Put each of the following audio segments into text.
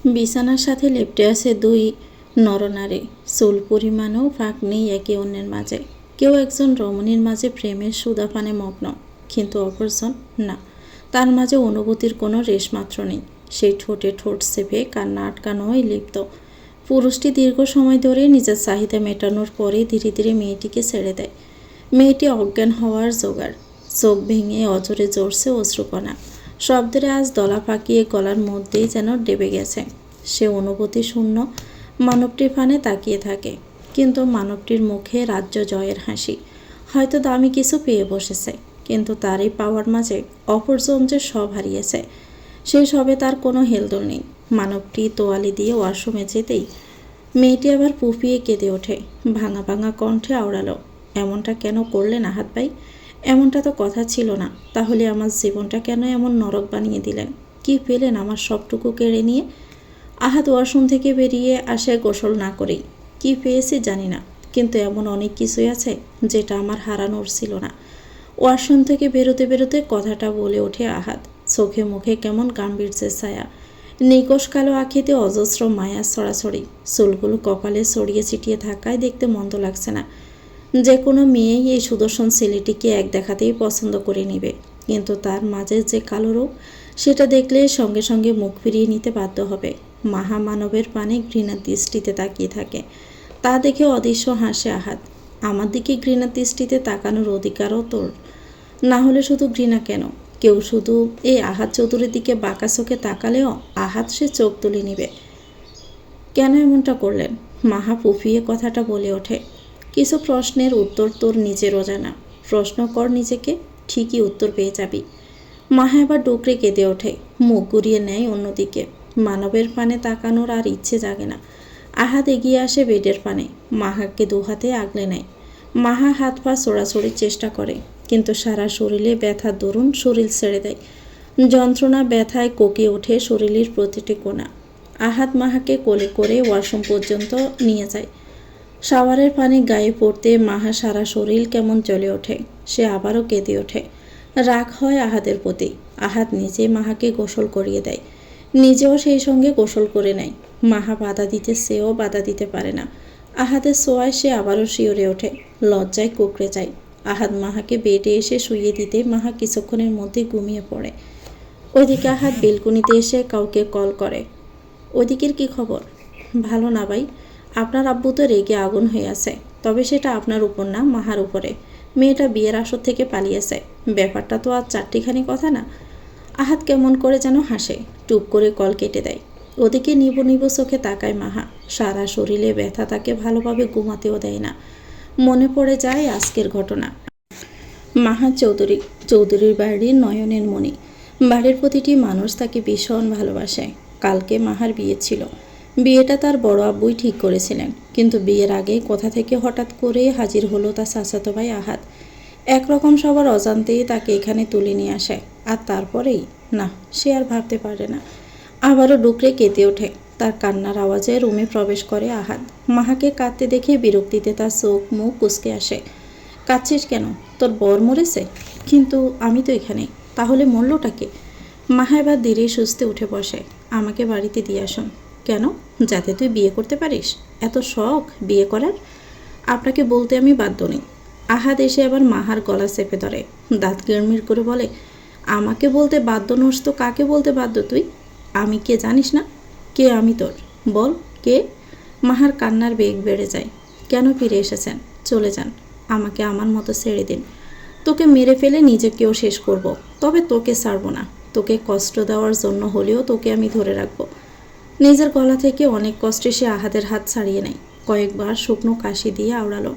বিছানার সাথে লেপ্টে আছে দুই নরনারী, চুল পরিমাণেও ফাঁক নেই একে অন্যের মাঝে। কেউ একজন রমণীর মাঝে প্রেমের সুদাপানে মগ্ন, কিন্তু অপরজন না, তার মাঝে অনুভূতির কোনো রেশমাত্র নেই। সেই ঠোঁটে ঠোঁট চেপে কান্না আটকানোই লিপ্ত। পুরুষটি দীর্ঘ সময় ধরে নিজের চাহিদা মেটানোর পরে ধীরে ধীরে মেয়েটিকে ছেড়ে দেয়। মেয়েটি অজ্ঞান হওয়ার জোগাড়, চোখ ভেঙে অজরে জ্বরছে অশ্রুকণা। শব্দের আজ দলা পাকিয়ে গলার মধ্যেই যেন ডেবে গেছে। সে অনুভূতি শূন্য মানবটির ফানে তাকিয়ে থাকে, কিন্তু মানবটির মুখে রাজ্য জয়ের হাসি। হয়তো দামি কিছু পেয়ে বসেছে, কিন্তু তারই পাওয়ার মাঝে অপরজন যে সব হারিয়েছে, সেই সবে তার কোনো হেলদোল নেই। মানবটি তোয়ালি দিয়ে ওয়াশরুমে যেতেই মেয়েটি আবার পুপিয়ে কেঁদে ওঠে, ভাঙা ভাঙা কণ্ঠে আওড়ালো, এমনটা কেন করলেন আহাত ভাই? এমনটা তো কথা ছিল না। তাহলে আমার জীবনটা কেন এমন নরক বানিয়ে দিলেন? কি পেলেন আমার সবটুকু কেড়ে নিয়ে? আহাত ওয়াশরুম থেকে বেরিয়ে আসে গোসল না করেই। কি পেয়েছি জানি না, কিন্তু এমন অনেক কিছুই আছে যেটা আমার হারানোর ছিল না। ওয়াশরুম থেকে বেরোতে বেরোতে কথাটা বলে ওঠে আহাত, চোখে মুখে কেমন গাম্ভীর্যের ছায়া, নিকশ কালো আখিতে অজস্র মায়া ছড়াছড়ি, চুলগুলো কপালে ছড়িয়ে ছিটিয়ে থাকায় দেখতে মন্দ লাগছে না। যে কোনো মেয়েই এই সুদর্শন ছেলেটিকে এক দেখাতেই পছন্দ করে নেবে, কিন্তু তার মাঝে যে কালো রূপ, সেটা দেখলে সঙ্গে সঙ্গে মুখ ফিরিয়ে নিতে বাধ্য হবে। মহামানবের পানে ঘৃণার দৃষ্টিতে তাকিয়ে থাকে, তা দেখে অদৃশ্য হাসে আহাত। আমার দিকে ঘৃণার দৃষ্টিতে তাকানোর অধিকারও তোর, না হলে শুধু ঘৃণা কেন? কেউ শুধু এই আহাত চৌধুরীর দিকে বাঁকা চোখে তাকালেও আহাত সে চোখ তুলে নিবে। কেন এমনটা করলেন? মাহা ফুফিয়ে কথাটা বলে ওঠে, কিছু প্রশ্নের উত্তর তোর নিজেরও জানা। প্রশ্ন কর নিজেকে, ঠিকই উত্তর পেয়ে যাবি। মাহা এবার ডুকরে কেঁদে ওঠে, মুখ ঘুরিয়ে নেয় অন্যদিকে। মানবের পানে তাকানোর আর ইচ্ছে জাগে না। আহাত এগিয়ে আসে বেডের পানে, মাহাকে দুহাতে আগলে নেয়। মাহা হাত পা ছোড়াছড়ির চেষ্টা করে, কিন্তু সারা শরীরে ব্যথার দরুন শরীর ছেড়ে দেয়। যন্ত্রণা ব্যথায় কোকিয়ে ওঠে শরীরের প্রতিটি কোণা। আহাত মাহাকে কোলে করে ওয়াশরুম পর্যন্ত নিয়ে যায়। শাওয়ারের পানি গায়ে পড়তে মাহা সারা শরীর কেমন জ্বলে ওঠে। সে আবারও কেঁদে ওঠে। রাগ হয় আহাদের প্রতি। আহাত নিজে মাহাকে গোসল করিয়ে দেয়, নিজেও সেই সঙ্গে গোসল করে নেয়। মাহা বাধা দিতে সেও বাধা দিতে পারে না। আহাদের ছোঁয়ায় সে আবারও শিওরে ওঠে, লজ্জায় কুঁকড়ে যায়। আহাত মাহাকে বেডে এসে শুইয়ে দিতে মাহা কিছুক্ষণের মধ্যে ঘুমিয়ে পড়ে। ওইদিকে আহাত বেলকুনিতে এসে কাউকে কল করে, ওইদিকের কি খবর? ভালো না ভাই, আপনার আব্বু তো রেগে আগুন হয়ে আছে। তবে সেটা আপনার উপর না, মাহার উপরে। মেয়েটা বিয়ের আসর থেকে পালিয়েছে, ব্যাপারটা তো আর চারটিখানি কথা না। আহাত কেমন করে যেন হাসে, টুপ করে কল কেটে দেয়। ওদিকে নিবু নিবু চোখে তাকায় মাহা। সারা শরীরে ব্যথা তাকে ভালোভাবে ঘুমাতেও দেয় না। মনে পড়ে যায় আজকের ঘটনা। মাহা চৌধুরী, চৌধুরীর বাড়ির নয়নের মণি। বাড়ির প্রতিটি মানুষ তাকে ভীষণ ভালোবাসে। কালকে মাহার বিয়ে ছিল। বিয়েটা তার বড় আব্বুই ঠিক করেছিলেন, কিন্তু বিয়ের আগে কোথা থেকে হঠাৎ করে হাজির হলো তার চাচাতো ভাই আহাত। একরকম সবার অজান্তেই তাকে এখানে তুলে নিয়ে আসে, আর তারপরেই না, সে আর ভাবতে পারে না। আবারও ডুকরে কেঁদে ওঠে। তার কান্নার আওয়াজে রুমে প্রবেশ করে আহাত। মাহাকে কাঁদতে দেখে বিরক্তিতে তার চোখ মুখ কুঁচকে আসে। কাঁদছিস কেন? তোর বর মরেছে? কিন্তু আমি তো এখানে। তাহলে মরলটাকে? মাহা এবার ধীরে সুস্থে উঠে বসে। আমাকে বাড়িতে দিয়ে আসুন। কেন? যাতে তুই বিয়ে করতে পারিস? এত শখ বিয়ে করার? আপনাকে বলতে আমি বাধ্য নেই। আহাত এসে আবার মাহার গলা চেপে ধরে, দাঁত কিরমির করে বলে, আমাকে বলতে বাধ্য নোস তো কাকে বলতে বাধ্য তুই? আমি কে জানিস না? কে আমি তোর? বল কে? মাহার কান্নার বেগ বেড়ে যায়। কেন ফিরে এসেছেন? চলে যান, আমাকে আমার মতো ছেড়ে দিন। তোকে মেরে ফেলে নিজেকেও শেষ করব, তবে তোকে ছাড়ব না। তোকে কষ্ট দেওয়ার জন্য হলেও তোকে আমি ধরে রাখবো। নিজের গলা থেকে অনেক কষ্টে সে আহাদের হাত ছাড়িয়ে নেয়। কয়েকবার শুকনো কাশি দিয়ে আওড়ালো,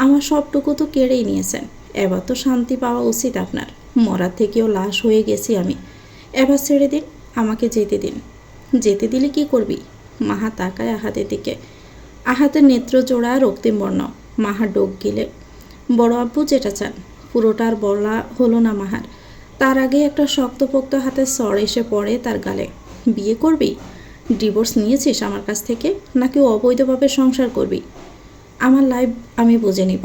আমার সবটুকু তো কেড়েই নিয়েছেন। এবার তো শান্তি পাওয়া উচিত আপনার। মরার থেকেও লাশ হয়ে গেছি আমি। এবার ছেড়ে দিন, আমাকে যেতে দিন। যেতে দিলে কি করবি? মাহা তাকায় আহাদের দিকে। আহাতের নেত্র জোড়া রক্তিম বর্ণ। মাহা ডোক গিলে, বড় আব্বু যেটা চান। পুরোটা আর বলা হলো না মাহার। তার আগে একটা শক্তপোক্ত হাতে সর এসে পড়ে তার গালে। বিয়ে করবি? ডিভোর্স নিয়েছিস আমার কাছ থেকে, নাকি অবৈধভাবে সংসার করবি? আমার লাইফ আমি বুঝে নিব।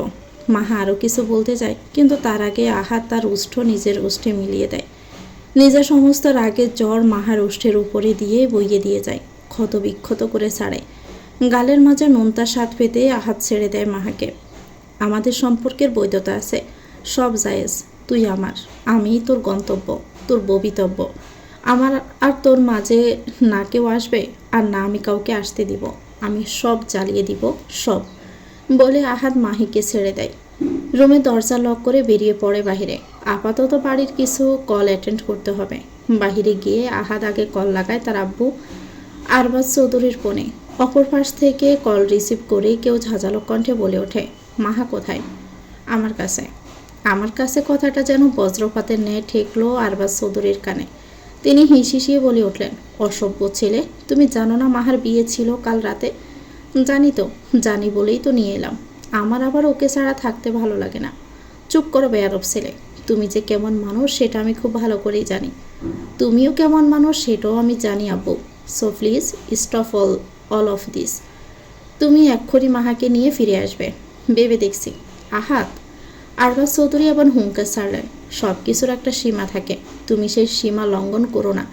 মাহা আরও কিছু বলতে যায়, কিন্তু তার আগে আহাত তার ওষ্ঠ নিজের ওষ্ঠে মিলিয়ে দেয়। নিজের সমস্ত রাগের জ্বর মাহার ওষ্ঠের উপরে দিয়ে বইয়ে দিয়ে যায়। ক্ষত বিক্ষত করে ছাড়ে। গালের মাঝে নোনতার স্বাদ পেতে আহাত ছেড়ে দেয় মাহাকে। আমাদের সম্পর্কের বৈধতা আছে, সব জায়েজ। তুই আমার, আমিই তোর গন্তব্য, তোর ভবিতব্য। আমার আর তোর মাঝে না কেউ আসবে, আর না আমি কাউকে আসতে দিব। আমি সব জ্বালিয়ে দিব, সব, বলে আহাদ মাহিকে ছেড়ে দেয়। রুমে দরজা লক করে বেরিয়ে পড়ে বাহিরে। আপাতত বাড়ির কিছু কল অ্যাটেন্ড করতে হবে। বাহিরে গিয়ে আহাদ আগে কল লাগায় তার আব্বু আরবাজ চৌধুরীর ফোনে। অপর পাশ থেকে কল রিসিভ করে কেউ ঝাঁঝালো কণ্ঠে বলে ওঠে, মাহা কোথায়? আমার কাছে। আমার কাছে কথাটা যেন বজ্রপাতের ন্যায় ঠেকলো আরবাজ চৌধুরীর কানে। তিনি হিসিয়ে বলে উঠলেন, অসভ্য ছেলে, তুমি জানো না মাহার বিয়ে ছিল কাল রাতে? জানি তো, জানি বলেই তো নিয়ে এলাম। আমার আবার ওকে ছাড়া থাকতে ভালো লাগে না। চুপ করো বেয়াদব ছেলে, তুমি যে কেমন মানুষ সেটা আমি খুব ভালো করেই জানি। তুমিও কেমন মানুষ সেটাও আমি জানি আব্বু। So please stop all of this. তুমি এক্ষুনি মাহাকে নিয়ে ফিরে আসবে, ভেবে দেখছি। আহাত, আরবাজ চৌধুরী আবার হুঙ্কার ছাড়লেন, সব কিছুর একটা সীমা থাকে, তুমি সেই সীমা লঙ্ঘন করো না।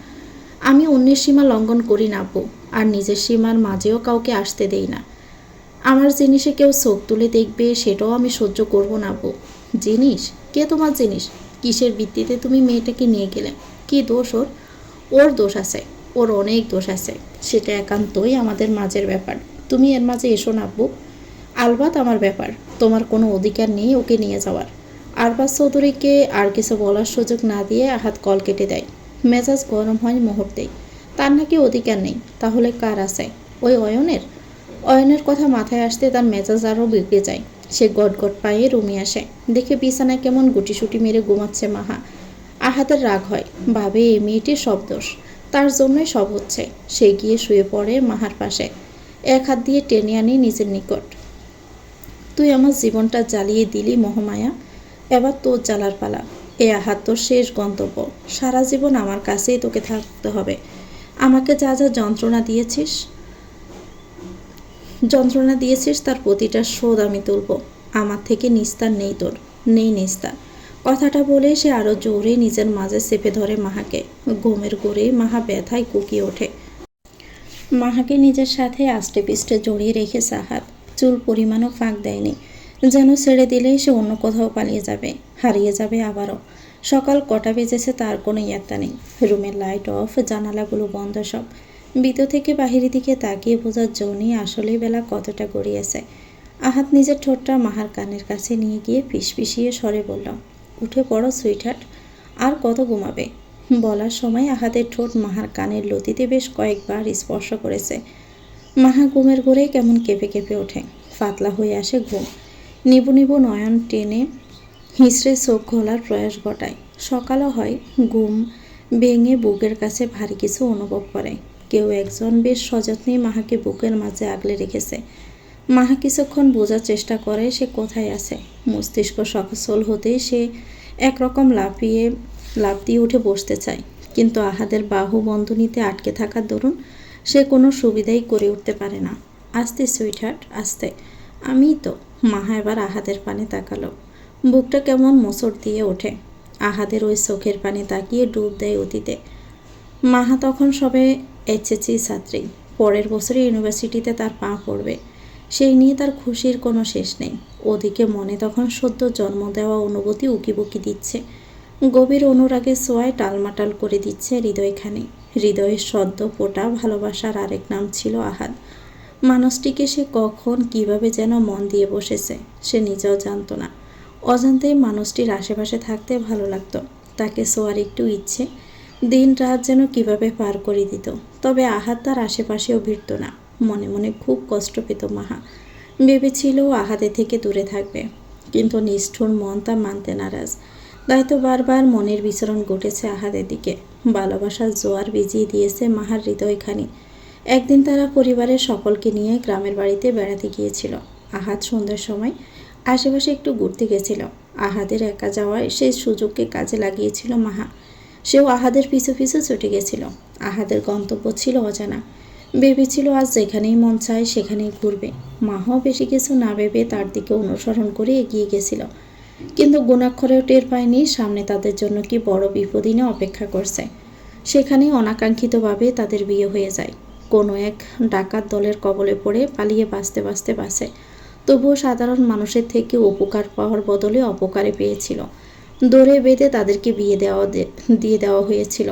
আমি অন্যের সীমা লঙ্ঘন করি না আব্বু, আর নিজের সীমার মাঝেও কাউকে আসতে দেই না। আমার জিনিসে কেউ চোখ তুলে দেখবে সেটাও আমি সহ্য করব না আব্বু। জিনিস? কে তোমার জিনিস? কিসের ভিত্তিতে তুমি মেয়েটাকে নিয়ে গেলে? কি দোষ ওর? ওর দোষ আছে, ওর অনেক দোষ আছে, সেটা একান্তই আমাদের মাঝের ব্যাপার। তুমি এর মাঝে এসো না আব্বু। আলবাত আমার ব্যাপার, তোমার কোনো অধিকার নেই ওকে নিয়ে যাওয়ার। আরবাজ চৌধুরীকে আর কিছু বলার সুযোগ না দিয়ে আহাত কল কেটে দেয়। মেজাজ গরম হয় মুহূর্তেই। তার নাকি অধিকার নেই, তাহলে কার আছে? ওই অয়নের? অয়নের কথা মাথায় আসতে তার মেজাজ আরও বিগড়ে যায়। সে গটগট পায়ে রুমে আসে, দেখে বিছানায় কেমন গুটিসুটি মেরে ঘুমাচ্ছে মাহা। আহাতের রাগ হয়, ভাবে এই মেয়েটির সব দোষ, তার জন্যই সব হচ্ছে। সে গিয়ে শুয়ে পড়ে মাহার পাশে, এক হাত দিয়ে টেনে আনি নিজের নিকট। তুই আমার জীবনটা জ্বালিয়ে দিলি মহামায়া, এবার তোর জ্বালার পালা। এ আহাত তোর শেষ গন্তব্য, সারা জীবন আমার কাছেই তোকে থাকতে হবে। আমাকে যা যা যন্ত্রণা দিয়েছিস তার প্রতিটা শোধ আমি তুলব। আমার থেকে নিস্তার নেই তোর, নেই নিস্তার। কথাটা বলে সে আরও জোরে নিজের মাঝে চেপে ধরে মাহাকে। ঘুমের ঘোরে মাহা ব্যথায় কুকিয়ে ওঠে। মাহাকে নিজের সাথে আষ্টে পিষ্টে জড়িয়ে রেখে সাহাত চুল পরিমাণও ফাঁক দেয়নি, যেন ছেড়ে দিলেই সে অন্য কোথাও পালিয়ে যাবে, হারিয়ে যাবে আবারও। সকাল কটা বেজেছে তার কোনো ইয়াত্তা নেই। রুমের লাইট অফ, জানালাগুলো বন্ধ সব। ভিতর থেকে বাহিরের দিকে তাকিয়ে বোঝার জন্যই আসলেই বেলা কতটা গড়িয়েছে। আহাত নিজের ঠোঁটটা মাহার কানের কাছে নিয়ে গিয়ে ফিসফিসিয়ে স্বরে বলল, উঠে পড়ো সুইটহার্ট, আর কত ঘুমাবে? বলার সময় আহাতের ঠোঁট মাহার কানের লতিতে বেশ কয়েকবার স্পর্শ করেছে। মাহা ঘুমের ঘোরে কেমন কেঁপে কেঁপে ওঠে, পাতলা হয়ে আসে ঘুম। নিবু নিবু নয়ন টেনে হিঁচড়ে চোখ খোলার প্রয়াস ঘটায়। সকালও হয়, ঘুম ভেঙে বুকের কাছে ভারী কিছু অনুভব করে। কেউ একজন বেশ সযত্নে মাহাকে বুকের মাঝে আগলে রেখেছে। মাহা কিছুক্ষণ বোঝার চেষ্টা করে সে কোথায় আছে। মস্তিষ্ক সচল হতেই সে একরকম লাফ দিয়ে উঠে বসতে চায়, কিন্তু আহাদের বাহু বন্ধনীতে আটকে থাকার দরুন সে কোনো সুবিধাই করে উঠতে পারে না। আস্তে সুইটহার্ট, আস্তে। আমিই তো। মাহা এবার আহাদের পানে তাকালো। বুকটা কেমন মোচড় দিয়ে ওঠে। আহাদের ওই চোখের পানে তাকিয়ে ডুব দেয় অতীতে। মাহা তখন সবে এইচএসসি ছাত্রী, পরের বছরে ইউনিভার্সিটিতে তার পা পড়বে। সেই নিয়ে তার খুশির কোনো শেষ নেই। ওদিকে মনে তখন সদ্য জন্ম দেওয়া অনুভূতি উকিবুকি দিচ্ছে, গভীর অনুরাগের ছোঁয়ায় টালমাটাল করে দিচ্ছে হৃদয়খানি। হৃদয়ের সদ্য ফোটা ভালোবাসার আরেক নাম ছিল আহাদ। মানুষটিকে সে কখন কিভাবে যেন মন দিয়ে বসেছে সে নিজেও জানত না। অজান্তেই মানুষটির আশেপাশে থাকতে ভালো লাগতো, তাকে ছোঁয়ার একটু ইচ্ছে দিন রাত যেন কিভাবে পার করে দিত। তবে আহাদ তার আশেপাশেও ভিড়ত না। মনে মনে খুব কষ্ট পেত মাহা। ভেবেছিল আহাদের থেকে দূরে থাকবে, কিন্তু নিষ্ঠুর মন তা মানতে নারাজ। তাই তো বারবার মনের বিচরণ ঘটেছে আহাদের দিকে। ভালোবাসার জোয়ার ভিজিয়ে দিয়েছে মাহার হৃদয়খানি। একদিন তারা পরিবারের সকলকে নিয়ে গ্রামের বাড়িতে বেড়াতে গিয়েছিল। আহাদ সন্ধ্যার সময় আশেপাশে একটু ঘুরতে গেছিল। আহাদের একা যাওয়ায় সেই সুযোগকে কাজে লাগিয়েছিল মাহা। সেও আহাদের পিছু পিছু ছুটে গেছিল। আহাদের গন্তব্য ছিল অজানা। ভেবেছিল আজ যেখানেই মন চায় সেখানেই ঘুরবে। মাহাও বেশি কিছু না ভেবে তার দিকে অনুসরণ করে এগিয়ে গেছিল, কিন্তু গুণাক্ষরেও টের পায়নি সামনে তাদের জন্য কি বড় বিপদিনে অপেক্ষা করছে। সেখানেই অনাকাঙ্ক্ষিতভাবে তাদের বিয়ে হয়ে যায়। কোনো এক ডাকাত দলের কবলে পড়ে পালিয়ে বাঁচতে বাঁচতে বাঁচে। তবুও সাধারণ মানুষের থেকে উপকার পাওয়ার বদলে অপকারে পেয়েছিল। দৌড়ে বেঁধে তাদেরকে দিয়ে দেওয়া হয়েছিল।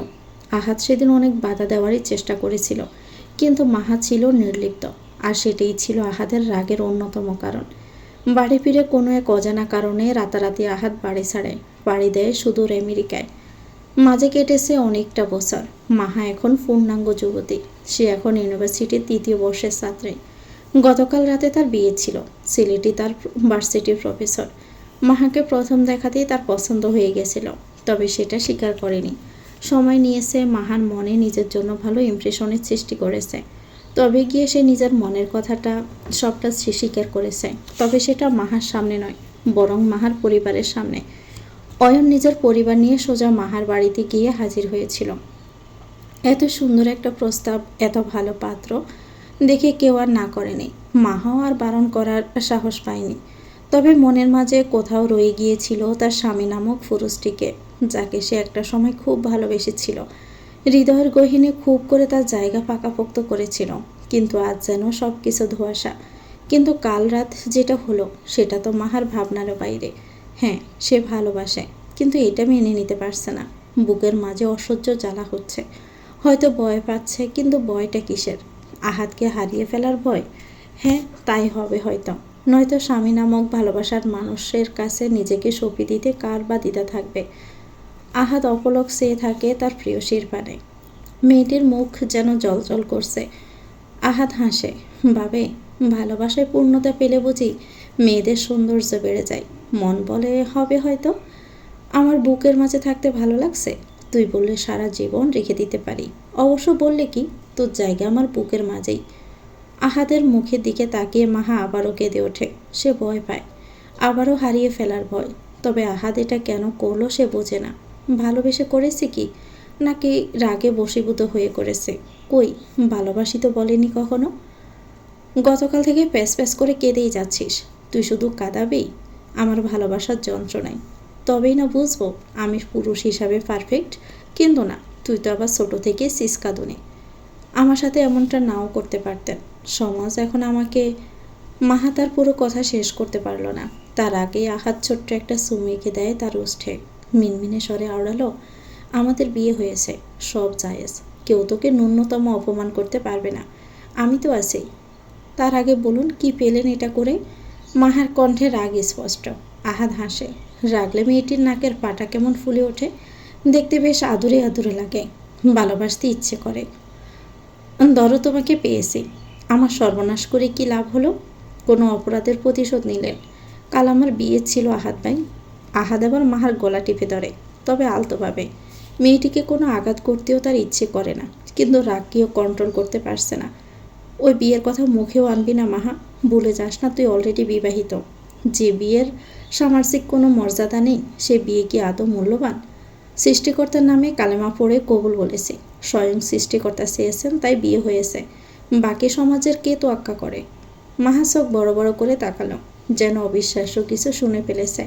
আহাদ সেদিন অনেক বাধা দেওয়ারই চেষ্টা করেছিল, কিন্তু মাহা ছিল নির্লিপ্ত, আর সেটাই ছিল আহাদের রাগের অন্যতম কারণ। বাড়ি ফিরে কোনো এক অজানা কারণে রাতারাতি আহাদ বাড়ি ছাড়ে, বাড়ি দেয় সুদূর আমেরিকায়। মাঝে কেটেছে অনেকটা বছর। মাহা এখন পূর্ণাঙ্গ যুবতী। সে এখন ইউনিভার্সিটির 3য় বর্ষের ছাত্রী। গতকাল রাতে তার বিয়ে ছিল। ছেলেটি তার ভার্সিটির প্রফেসর। মাহাকে প্রথম দেখাতেই তার পছন্দ হয়ে গেছিল, তবে সেটা স্বীকার করেনি। সময় নিয়েছে, মাহার মনে নিজের জন্য ভালো ইমপ্রেশনের সৃষ্টি করেছে। তবে গিয়ে সে নিজের মনের কথাটা সবটা সে স্বীকার করেছে, তবে সেটা মাহার সামনে নয়, বরং মাহার পরিবারের সামনে। অয়ন নিজের পরিবার নিয়ে সোজা মাহার বাড়িতে গিয়ে হাজির হয়েছিল। এত সুন্দর একটা প্রস্তাব, এত ভালো পাত্র দেখে কেউ আর না করেনি। মাহাও আর বারণ করার সাহস পায়নি। তবে মনের মাঝে কোথাও রয়ে গিয়েছিল তার স্বামী নামক পুরুষটিকে, যাকে সে একটা সময় খুব ভালোবেসেছিল। হৃদয়ের গহীনে খুব করে তার জায়গা পাকাপোক্ত করেছিল, কিন্তু আজ যেন সব কিছু ধোঁয়াশা। কিন্তু কাল রাত যেটা হলো সেটা তো মাহার ভাবনারও বাইরে। হ্যাঁ, সে ভালোবাসে, কিন্তু এটা মেনে নিতে পারছে না। বুকের মাঝে অসহ্য জ্বালা হচ্ছে। হয়তো ভয় পাচ্ছে, কিন্তু ভয়টা কিসের? আহাদকে হারিয়ে ফেলার ভয়? হ্যাঁ, তাই হবে হয়তো। নয়তো স্বামী নামক ভালোবাসার মানুষের কাছে নিজেকে সঁপে দিতে কার বা দ্বিধা থাকবে। আহাদ অপলক চেয়ে থাকে তার প্রিয়সীর পানে। মেয়েটির মুখ যেন জ্বলজ্বল করছে। আহাদ হাসে, ভাবে ভালোবাসায় পূর্ণতা পেলে বুঝি মেয়েদের সৌন্দর্য বেড়ে যায়। মন বলে হবে হয়তো। আমার বুকের মাঝে থাকতে ভালো লাগছে, তুই বললে সারা জীবন রেখে দিতে পারি। অবশ্য বললে কি, তোর জায়গা আমার বুকের মাঝেই। আহাদের মুখের দিকে তাকিয়ে মাহা আবারও কেঁদে ওঠে। সে ভয় পায়, আবারও হারিয়ে ফেলার ভয়। তবে আহাদ এটা কেন করলো সে বোঝে না। ভালোবেসে করেছে কি, নাকি রাগে বশীভূত হয়ে করেছে? কই, ভালোবাসি তো বলেনি কখনো। গতকাল থেকে প্যাস প্যাস করে কেঁদেই যাচ্ছিস। তুই শুধু কাঁদাবেই আমার ভালোবাসার যন্ত্রণায়। তবেই না বুঝবো আমি পুরুষ হিসাবে পারফেক্ট। কিন্তু না, তুই তো আবার ছোটো থেকে সিসকাদুনে। আমার সাথে এমনটা নাও করতে পারতেন। সমাজ এখন আমাকে। মাহা তার পুরো কথা শেষ করতে পারল না। তার আগেই আহাদ ছোট্ট একটা সুমিকে দেয় তার ওষ্ঠে। মিনমিনে স্বরে আওড়ালো, আমাদের বিয়ে হয়েছে, সব জায়েজ। কেউ তোকে ন্যূনতম অপমান করতে পারবে না, আমি তো আছি। তার আগে বলুন কি পেলেন এটা করে? মাহার কণ্ঠে রাগ স্পষ্ট। আহাদ হাসে। রাগলে মেয়েটির নাকের পাটা কেমন ফুলে ওঠে, দেখতে বেশ আদুরে আদুরে লাগে। ভালোবাসতে ইচ্ছে করে। ধরো তোমাকে পেয়েছি, আমার সর্বনাশ করে কি লাভ হলো? কোনো অপরাধের প্রতিশোধ নিলেন? কাল আমার বিয়ে ছিল আহাদ ভাই। আহাদ আবার মাহার গলা টিপে ধরে, তবে আলতোভাবে। মেয়েটিকে কোনো আঘাত করতেও তার ইচ্ছে করে না, কিন্তু রাগকেও কন্ট্রোল করতে পারছে না। ওই বিয়ের কথা মুখেও আনবি না মাহা। ভুলে যাস না তুই অলরেডি বিবাহিত। যে বিয়ের সামাজিক কোনো মর্যাদা নেই, সে বিয়ে কি আদৌ মূল্যবান? সৃষ্টিকর্তার নামে কালেমা পড়ে কবুল বলেছি। স্বয়ং সৃষ্টিকর্তা চেয়েছেন তাই বিয়ে হয়েছে, বাকি সমাজের কে তোয়াক্কা করে? মাহা চোখ বড় বড় করে তাকালো, যেন অবিশ্বাস্য কিছু শুনে ফেলেছে।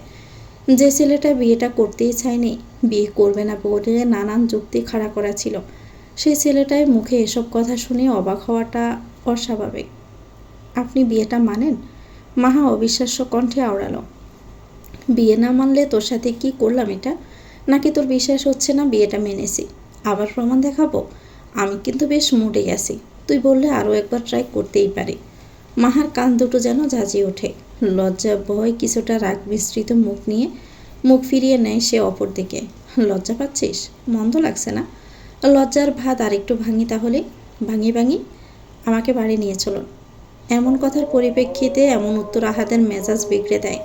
যে ছেলেটা বিয়েটা করতেই চায়নি, বিয়ে করবে না বলে নানান যুক্তি খাড়া করা ছিল, সেই ছেলেটাই মুখে এসব কথা শুনে অবাক হওয়াটা অস্বাভাবিক। আপনি বিয়েটা মানেন? মাহা অবিশ্বাস্য কণ্ঠে আওড়ালো, বিয়ে না মানলে তোর সাথে কি করলাম এটা? নাকি তোর বিশ্বাস হচ্ছে না বিয়েটা মেনেছি? আবার প্রমাণ দেখাবো? আমি কিন্তু বেশ মুডে গেছি, তুই বললে আরও একবার ট্রাই করতেই পারি। মাহার কান দুটো যেন ঝাঁঝিয়ে ওঠে। লজ্জা ভয় কিছুটা রাগ মিশ্রিত মুখ ফিরিয়ে নেয় সে অপর দিকে। লজ্জা পাচ্ছিস? মন্দ লাগছে না? লজ্জার ভাত আরেকটু ভাঙি তাহলে। ভাঙি আমাকে বাড়ি নিয়ে চলুন। এমন কথার পরিপ্রেক্ষিতে এমন উত্তর আহাদের মেজাজ বিগড়ে দেয়।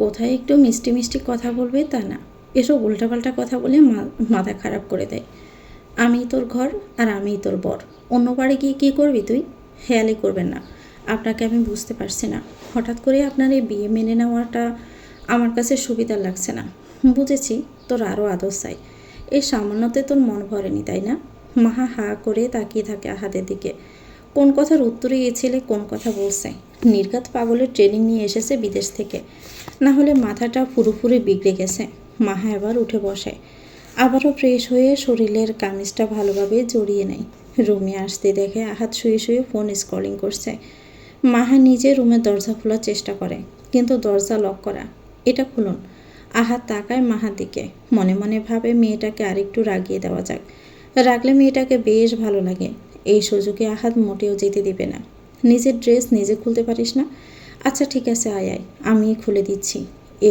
কোথায় একটু মিষ্টি মিষ্টি কথা বলবে তা না, এসব উল্টাপাল্টা কথা বলে মাথা খারাপ করে দেয়। আমিই তোর ঘর আর আমিই তোর বর। অন্য বাড়ি গিয়ে কী করবি তুই? হেয়ালি করবেন না, আপনাকে আমি বুঝতে পারছি না। হঠাৎ করে আপনার এই বিয়ে মেনে নেওয়াটা আমার কাছে সুবিধার লাগছে না। বুঝেছি, তোর আরও আদর চাই। এই সামান্যতে তোর মন ভরেনি তাই না? মাহা হা করে তাকিয়ে থাকে আহাদের দিকে। কোন কথার উত্তরে এ ছেলে কোন কথা বলছে? নির্ঘাত পাগলের ট্রেনিং নিয়ে এসেছে বিদেশ থেকে, না হলে মাথাটা পুরোপুরি বিগড়ে গেছে। মাহা এবার উঠে বসে, আবারও ফ্রেশ হয়ে শরীরের কামিজটা ভালোভাবে জড়িয়ে নেয়। রুমে আসতে দেখে আহাদ শুয়ে শুয়ে ফোন স্ক্রলিং করছে। মাহা নিজে রুমের দরজা খোলার চেষ্টা করে, কিন্তু দরজা লক করা। এটা খুলুন। আহাদ তাকায় মাহার দিকে, মনে মনে ভাবে মেয়েটাকে আরেকটু রাগিয়ে দেওয়া যাক, রাখলে মেয়েটাকে বেশ ভালো লাগে। এই সুযোগে আহাদ মোটেও যেতে দিবে না। নিজের ড্রেস নিজে খুলতে পারিস না? আচ্ছা ঠিক আছে, আয় আয়, আমি খুলে দিচ্ছি,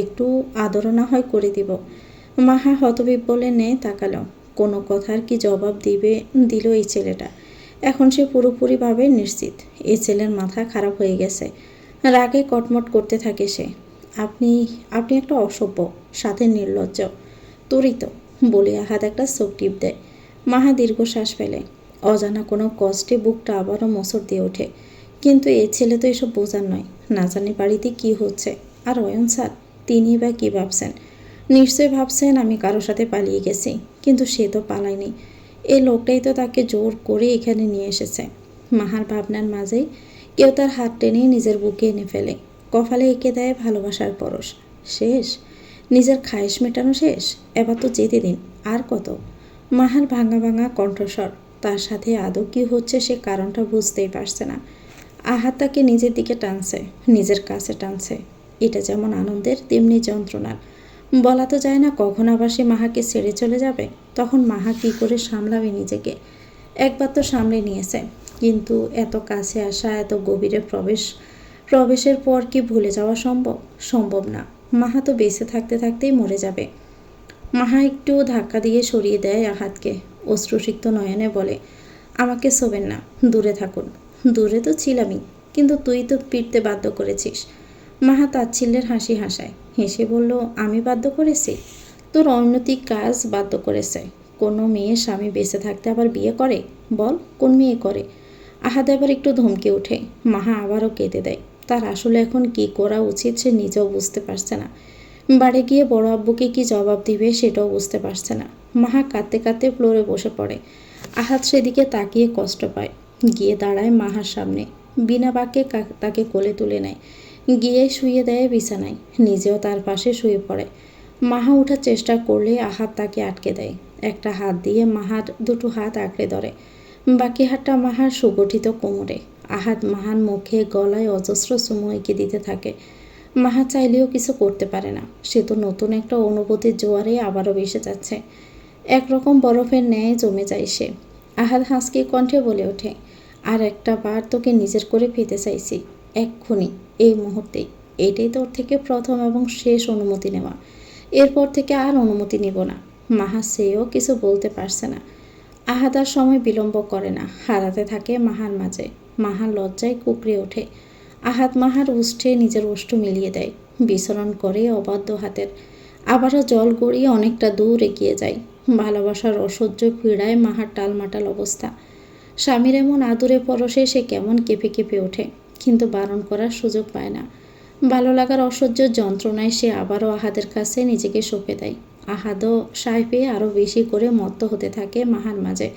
একটু আদর না হয় করে দিব। মাহা হতবিহ্বলে নেয় তাকালো। কোনো কথার কি জবাব দিল এই ছেলেটা। এখন সে পুরোপুরিভাবে নিশ্চিত এই ছেলের মাথা খারাপ হয়ে গেছে। রাগে কটমট করতে থাকে সে। আপনি আপনি একটা অসভ্য, সাথে নির্লজ্জ। তোরই তো, বলে আহাদ একটা চোখ টিপ দেয়। মাহা দীর্ঘশ্বাস ফেলে। অজানা কোনো কষ্টে বুকটা আবারও মোচড় দিয়ে ওঠে। কিন্তু এই ছেলে তো এসব বোঝার নয়। না জানি বাড়িতে কি হচ্ছে। আর অয়ন স্যার, তিনি বা কী ভাবছেন? নিশ্চয়ই ভাবছেন আমি কারোর সাথে পালিয়ে গেছি, কিন্তু সে তো পালায়নি। এই লোকটাই তো তাকে জোর করে এখানে নিয়ে এসেছে। মাহার ভাবনার মাঝেই কেউ তার হাত টেনে নিজের বুকে এনে ফেলে, কপালে এঁকে দেয় ভালোবাসার পরশ। শেষ? নিজের খায়েশ মেটানো শেষ? এবার তো যেতে দিন, আর কত? মাহার ভাঙা ভাঙা কণ্ঠস্বর। তার সাথে আদৌ কী হচ্ছে সে কারণটা বুঝতেই পারছে না। আহাত তাকে নিজের দিকে টানছে, নিজের কাছে টানছে। এটা যেমন আনন্দের তেমনি যন্ত্রণার। বলা তো যায় না কখন আবার সে মাহাকে ছেড়ে চলে যাবে। তখন মাহা কী করে সামলাবে নিজেকে? একবার তো সামলে নিয়েছে, কিন্তু এত কাছে আসা, এত গভীরে প্রবেশের পর কি ভুলে যাওয়া সম্ভব? সম্ভব না। মাহা তো বেঁচে থাকতে থাকতেই মরে যাবে। মাহা একটু ধাক্কা দিয়ে সরিয়ে দেয় আহাতকে। অশ্রুসিক্ত নয়নে বলে, আমাকে ছোবেন না, দূরে থাকুন। দূরে তো ছিলামই, কিন্তু তুই তো ফিরতে বাধ্য করেছিস। মাহা তাচ্ছিল্যের হাসি হাসায়, হেসে বলল, আমি বাধ্য করেছি? তোর অনৈতিক কাজ বাধ্য করেছে। কোনো মেয়ে স্বামী বেঁচে থাকতে আবার বিয়ে করে? বল, কোন মেয়ে করে? আহাদ এবার একটু ধমকে ওঠে। মাহা আবারও কেঁদে দেয়। তার আসলে এখন কি করা উচিত সে নিজেও বুঝতে পারছে না। বাড়ি গিয়ে বড় আব্বুকে কি জবাব দিবে সেটাও বুঝতে পারছে না। মাহা কাঁদতে কাঁদতে ফ্লোরে বসে পড়ে। আহাদ সেদিকে তাকিয়ে কষ্ট পায়। গিয়ে দাঁড়ায় মাহার সামনে, বিনা বাক্যে তাকে কোলে তুলে নেয়, গিয়ে শুয়ে দেয় বিছানায়, নিজেও তার পাশে শুয়ে পড়ে। মাহা ওঠার চেষ্টা করলে আহাদ তাকে আটকে দেয়। একটা হাত দিয়ে মাহার দুটো হাত আঁকড়ে ধরে, বাকি হাতটা মাহার সুগঠিত কোমরে। আহাদ মাহার মুখে গলায় অজস্র চুমু এঁকে দিতে থাকে। মাহা চাইলেও কিছু করতে পারে না। সে তো নতুন একটা অনুভূতির জোয়ারে আবারও ভেসে যাচ্ছে। একরকম বরফের ন্যায় জমে যায় সে। আহাদ হাসকে কণ্ঠে বলে ওঠে, আর একটা বার তোকে নিজের করে পেতে চাইছি, এক্ষুনি, এই মুহূর্তেই। এটাই তোর থেকে প্রথম এবং শেষ অনুমতি নেওয়া। এরপর থেকে আর অনুমতি নিব না। মাহা সেও কিছু বলতে পারছে না। আহাদ আর সময় বিলম্ব করে না, হারাতে থাকে মাহার মাঝে। মাহার লজ্জায় কুকড়ে ওঠে। আহাদ মাহার উষ্ঠে নিজের ওষ্ঠ মিলিয়ে দেয়, বিচরণ করে অবাধ্য হাতের। আবারও জল গড়িয়ে অনেকটা দূর এগিয়ে যায়। ভালোবাসার অসহ্য পীড়ায় মাহার টালমাটাল অবস্থা। স্বামীর এমন আদুরে পরশে সে কেমন কেঁপে কেঁপে ওঠে, কিন্তু বারণ করার সুযোগ পায় না। ভালো লাগার অসহ্য যন্ত্রণায় সে আবারও আহাদের কাছে নিজেকে সঁপে দেয়। আহাদও সায় পেয়ে আরও বেশি করে মত্ত হতে থাকে মাহার মাঝে।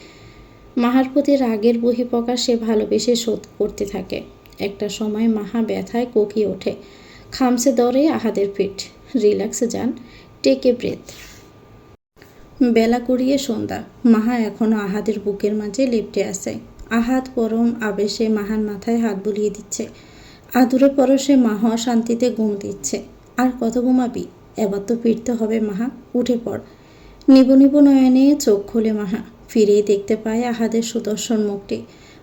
মাহার প্রতি রাগের বহিঃপ্রকাশ সে ভালোবেসে শোধ করতে থাকে। একটা সময় মাহা ব্যথায় কোকিয়ে ওঠে, খামসে ধরে আহাদের পিঠ। রিল্যাক্স যান, টেক এ ব্রেথ। বেলা গড়িয়ে সন্ধ্যা। মাহা এখনও আহাদের বুকের মাঝে লেপ্টে আছে। আহাদ পরম আবেশে মাহার মাথায় হাত বুলিয়ে দিচ্ছে। আদুরে পরশে মাহা শান্তিতে ঘুম দিচ্ছে। আর কত ঘুমাবি? এবার তো ফিরতে হবে মাহা, উঠে পড়। নিবু নিবু নয়নে চোখ খোলে মাহা। ফিরেই দেখতে পায় আহাদের সুদর্শন মুখটি।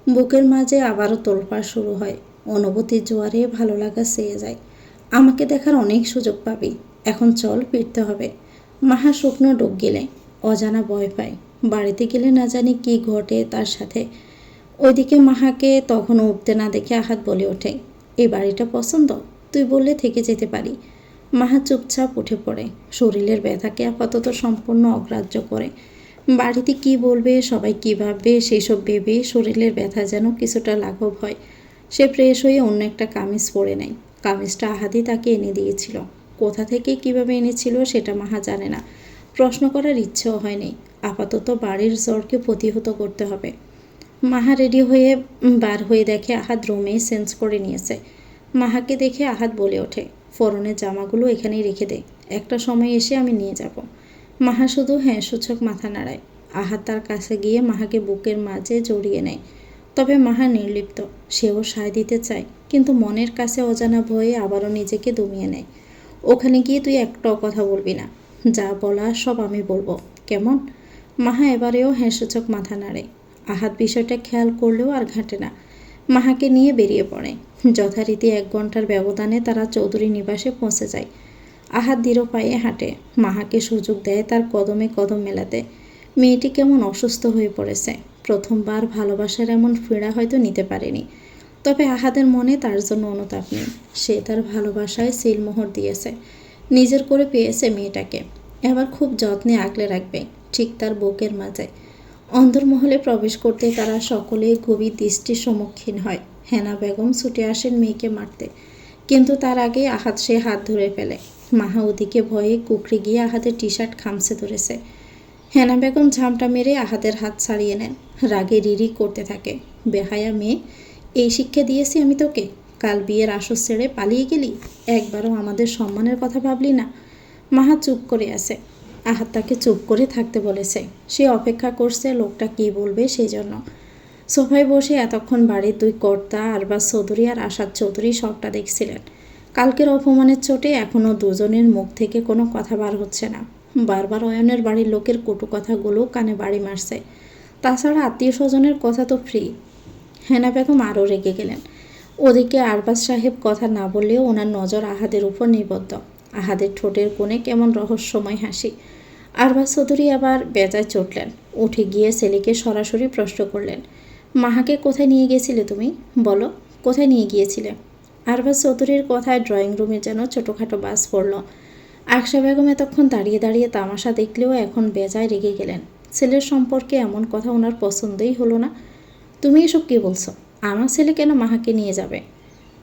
বুকের মাঝে আবারও তোলপাড় শুরু হয়। অনুভূতির জোয়ারে ভালো লাগা চেয়ে যায়। আমাকে দেখার অনেক সুযোগ পাবি, এখন চল, ফিরতে হবে। মাহা শুকনো ডোক গেলে, অজানা ভয় পায়। বাড়িতে গেলে না জানি কি ঘটে তার সাথে। ওইদিকে মাহাকে তখনও উঠতে না দেখে আহাদ বলে ওঠে, এই বাড়িটা পছন্দ? তুই বললে থেকে যেতে পারি। মাহা চুপচাপ উঠে পড়ে, শরীরের ব্যথাকে আপাতত সম্পূর্ণ অগ্রাহ্য করে। বাড়িতে কি বলবে, সবাই কী ভাববে, সেসব ভেবে শরীরের ব্যথা যেন কিছুটা লাঘব হয়। সে ফ্রেশ হয়ে অন্য একটা কামিজ পরে নেয়। কামিজটা আহাদি তাকে এনে দিয়েছিল। কোথা থেকে কিভাবে এনেছিল সেটা মাহা জানে না। প্রশ্ন করার ইচ্ছেও হয়নি। আপাতত বাড়ির জ্বরকে প্রতিহত করতে হবে। মাহা রেডি হয়ে বার হয়ে দেখে আহাদ রুমে চেঞ্জ করে নিয়েছে। মাহাকে দেখে আহাদ বলে ওঠে, ফরনের জামাগুলো এখানেই রেখে দে, একটা সময় এসে আমি নিয়ে যাব। মাহা শুধু হ্যাঁ সূচক মাথা নাড়ায়। আহাদ তার কাছে গিয়ে মাহাকে বুকের মাঝে জড়িয়ে নেয়। তবে মাহা নির্লিপ্ত, সেও সায় দিতে চায়, কিন্তু মনের কাছে অজানা ভয়ে আবারও নিজেকে দমিয়ে নেয়। ওখানে গিয়ে তুই একটাও কথা বলবি না, যা বলা সব আমি বলবো, কেমন? মাহা এবারেও হ্যাঁসূচক মাথা নাড়ে। আহাদ বিষয়টা খেয়াল করলেও আর ঘাটে না, মাহাকে নিয়ে বেরিয়ে পড়ে। যথারীতি 1 ঘন্টার ব্যবধানে তারা চৌধুরী নিবাসে পৌঁছে যায়। আহাদ দৃঢ় পায়ে হাঁটে, মাহাকে সুযোগ দেয় তার কদমে কদম মেলাতে। মেয়েটি কেমন অসুস্থ হয়ে পড়েছে, প্রথমবার ভালোবাসার এমন পীড়া হয়তো নিতে পারেনি। তবে আহাদের মনে তার জন্য অনুতাপ নেই, সে তার ভালোবাসায় সিলমোহর দিয়েছে, নিজের করে পেয়েছে মেয়েটাকে। এবার খুব যত্নে আগলে রাখবে, ঠিক তার বুকের মাঝে। অন্দরমহলে প্রবেশ করতে তারা সকলেই গভীর দৃষ্টির সম্মুখীন হয়। হেনা বেগম ছুটে আসেন মেয়েকে মারতে, কিন্তু তার আগে আহাদ সে হাত ধরে ফেলে। মাহা ওদিকে ভয়ে কুকড়ে গিয়ে আহাদের টি শার্ট খামছে ধরেছে। হেনা বেগম ঝামটা মেরে আহাদের হাত ছাড়িয়ে নেন, রাগে রিরি করতে থাকে। বেহায়া মেয়ে, এই শিক্ষা দিয়েছি আমি তোকে? কাল বিয়ের আসর ছেড়ে পালিয়ে গেলি, একবারও আমাদের সম্মানের কথা ভাবলি না। মাহা চুপ করে আছে, আহাদ তাকে চুপ করে থাকতে বলেছে। সে অপেক্ষা করছে লোকটা কী বলবে সেই জন্য। সোফায় বসে এতক্ষণ বাড়ির 2 কর্তা আরবাজ চৌধুরী আর আসাদ চৌধুরী সবটা দেখছিলেন। কালকের অপমানের চোটে এখনও দুজনের মুখ থেকে কোনো কথা বার হচ্ছে না। বারবার অয়নের বাড়ির লোকের কটু কথাগুলো কানে বাড়ি মারছে। তাছাড়া আত্মীয় স্বজনের কথা তো ফ্রি। হেনা বেগম আরও রেগে গেলেন। ওদিকে আরবাজ সাহেব কথা না বললেও ওনার নজর আহাদের উপর নিবদ্ধ। আহাদের ঠোঁটের কোণে কেমন রহস্যময় হাসি। আরবাজ চৌধুরী আবার বেজায় চটলেন, উঠে গিয়ে ছেলেকে সরাসরি প্রশ্ন করলেন, মাহাকে কোথায় নিয়ে গিয়েছিলে তুমি? বলো, কোথায় নিয়ে গিয়েছিলে? আরবাজ চৌধুরীর কথায় ড্রয়িং রুমে যেন ছোটোখাটো বাস পড়ল। আকশা বেগম এতক্ষণ দাঁড়িয়ে দাঁড়িয়ে তামাশা দেখলেও এখন বেজায় রেগে গেলেন। ছেলের সম্পর্কে এমন কথা ওনার পছন্দই হলো না। তুমি এসব কী বলছো? আমার ছেলে কেন মাহাকে নিয়ে যাবে?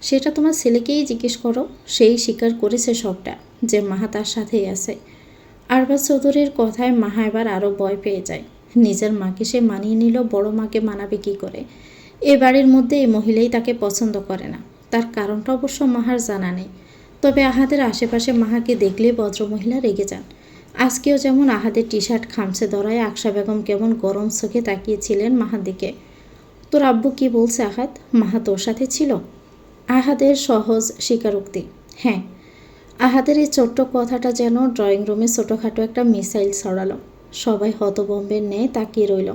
সেটা তোমার ছেলেকেই জিজ্ঞেস করো, সেই স্বীকার করেছে সবটা, যে মাহা তার সাথেই আছে। আরবাজ চৌধুরীর কথায় মাহা এবার আরও ভয় পেয়ে যায়। নিজের মাকে সে মানিয়ে নিল, বড় মাকে মানাবে কী করে? এ বাড়ির মধ্যে এই মহিলাই তাকে পছন্দ করে না। তার কারণটা অবশ্য মাহার জানা নেই। তবে আহাদের আশেপাশে মাহাকে দেখলেই ভদ্রমহিলা রেগে যান। আজকেও যেমন আহাদের টি শার্ট খামছে ধরায় আকশা বেগম কেমন গরম চোখে তাকিয়েছিলেন মাহার দিকে। তোর আব্বু কি বলছে আহাদ? মাহা তোর সাথে ছিল? আহাদের সহজ স্বীকারোক্তি, হ্যাঁ। আহাদের এই ছোট্ট কথাটা যেন ড্রয়িং রুমে ছোটোখাটো একটা মিসাইল ছড়ালো। সবাই হতবম্বের ন্যায় তাকিয়ে রইল।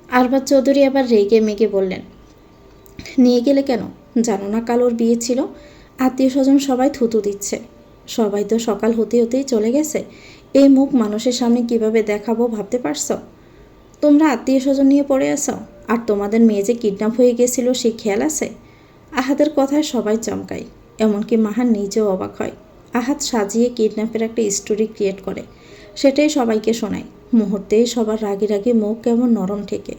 আরবাজ চৌধুরী আবার রেগে মেগে বললেন, নিয়ে গেলে কেন? জানো না কাল ওর বিয়ে ছিল? আত্মীয় স্বজন সবাই থুতু দিচ্ছে। সবাই তো সকাল হতে হতেই চলে গেছে। এই মুখ মানুষের সামনে কিভাবে দেখাবো ভাবতে পারছ? তোমরা আত্মীয় স্বজন নিয়ে পড়ে আছো, আর তোমাদের মেয়ে যে কিডন্যাপ হয়ে গেছিল সেই খেয়াল আছে? আহাদের কথায় সবাই চমকায়, এমনকি মাহা নিজেও অবাক হয়। আহাদ সাজিয়ে কিডন্যাপের একটা স্টোরি ক্রিয়েট করে, সেটাই সবাইকে শোনায়। মুহূর্তেই সবার রাগে রাগে মুখ কেমন নরম ঠেকে।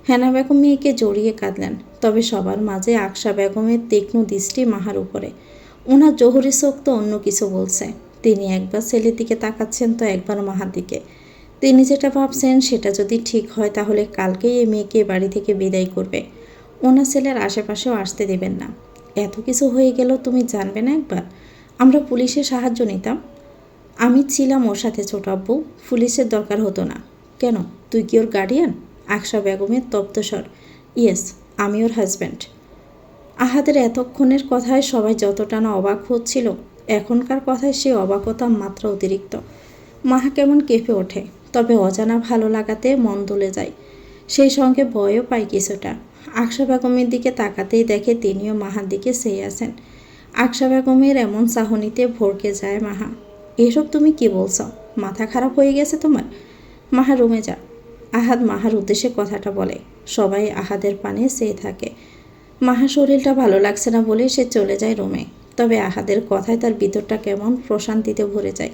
হেনা বেগম মেয়েকে জড়িয়ে কাঁদলেন, তবে সবার মাঝে আকশা বেগমের তীক্ষ্ণ দৃষ্টি মাহার উপরে। ওনার জহুরি চোখ তো অন্য কিছু বলছে। তিনি একবার ছেলের দিকে তাকাচ্ছেন তো একবার মাহার দিকে। তিনি যেটা ভাবছেন সেটা যদি ঠিক হয় তাহলে কালকেই এই মেয়েকে বাড়ি থেকে বিদায় করবে। ওনার ছেলের আশেপাশেও আসতে দেবেন না। এত কিছু হয়ে গেল, তুমি জানবে না একবার? আমরা পুলিশের সাহায্য নিতাম। আমি ছিলাম ওর সাথে ছোট আব্বু, পুলিশের দরকার হতো না। কেন, তুই কি ওর গার্ডিয়ান? আকশা বেগমের তপ্তস্বর, ইয়েস, আমি ওর হাজব্যান্ড। আহাদের এতক্ষণের কথায় সবাই যতটা না অবাক হচ্ছিল, এখনকার কথায় সে অবাকতা মাত্রা অতিরিক্ত। মাহা কেমন কেঁপে ওঠে, তবে অজানা ভালো লাগাতে মন দলে যায়। সেই সঙ্গে ভয়ও পায় কিছুটা। আকশা বেগমের দিকে তাকাতেই দেখে তিনিও মাহার দিকে চেয়ে আছেন। আকশা বেগমের এমন চাহনিতে ভরকে যায় মাহা। এসব তুমি কি বলছো? মাথা খারাপ হয়ে গেছে তোমার? মাহা রুমে যা। আহাদ মাহার উদ্দেশ্যে কথাটা বলে। সবাই আহাদের পানে চেয়ে থাকে। মাহা শরীরটা ভালো লাগছে না বলে সে চলে যায় রুমে। তবে আহাদের কথায় তার ভিতরটা কেমন প্রশান্তিতে ভরে যায়।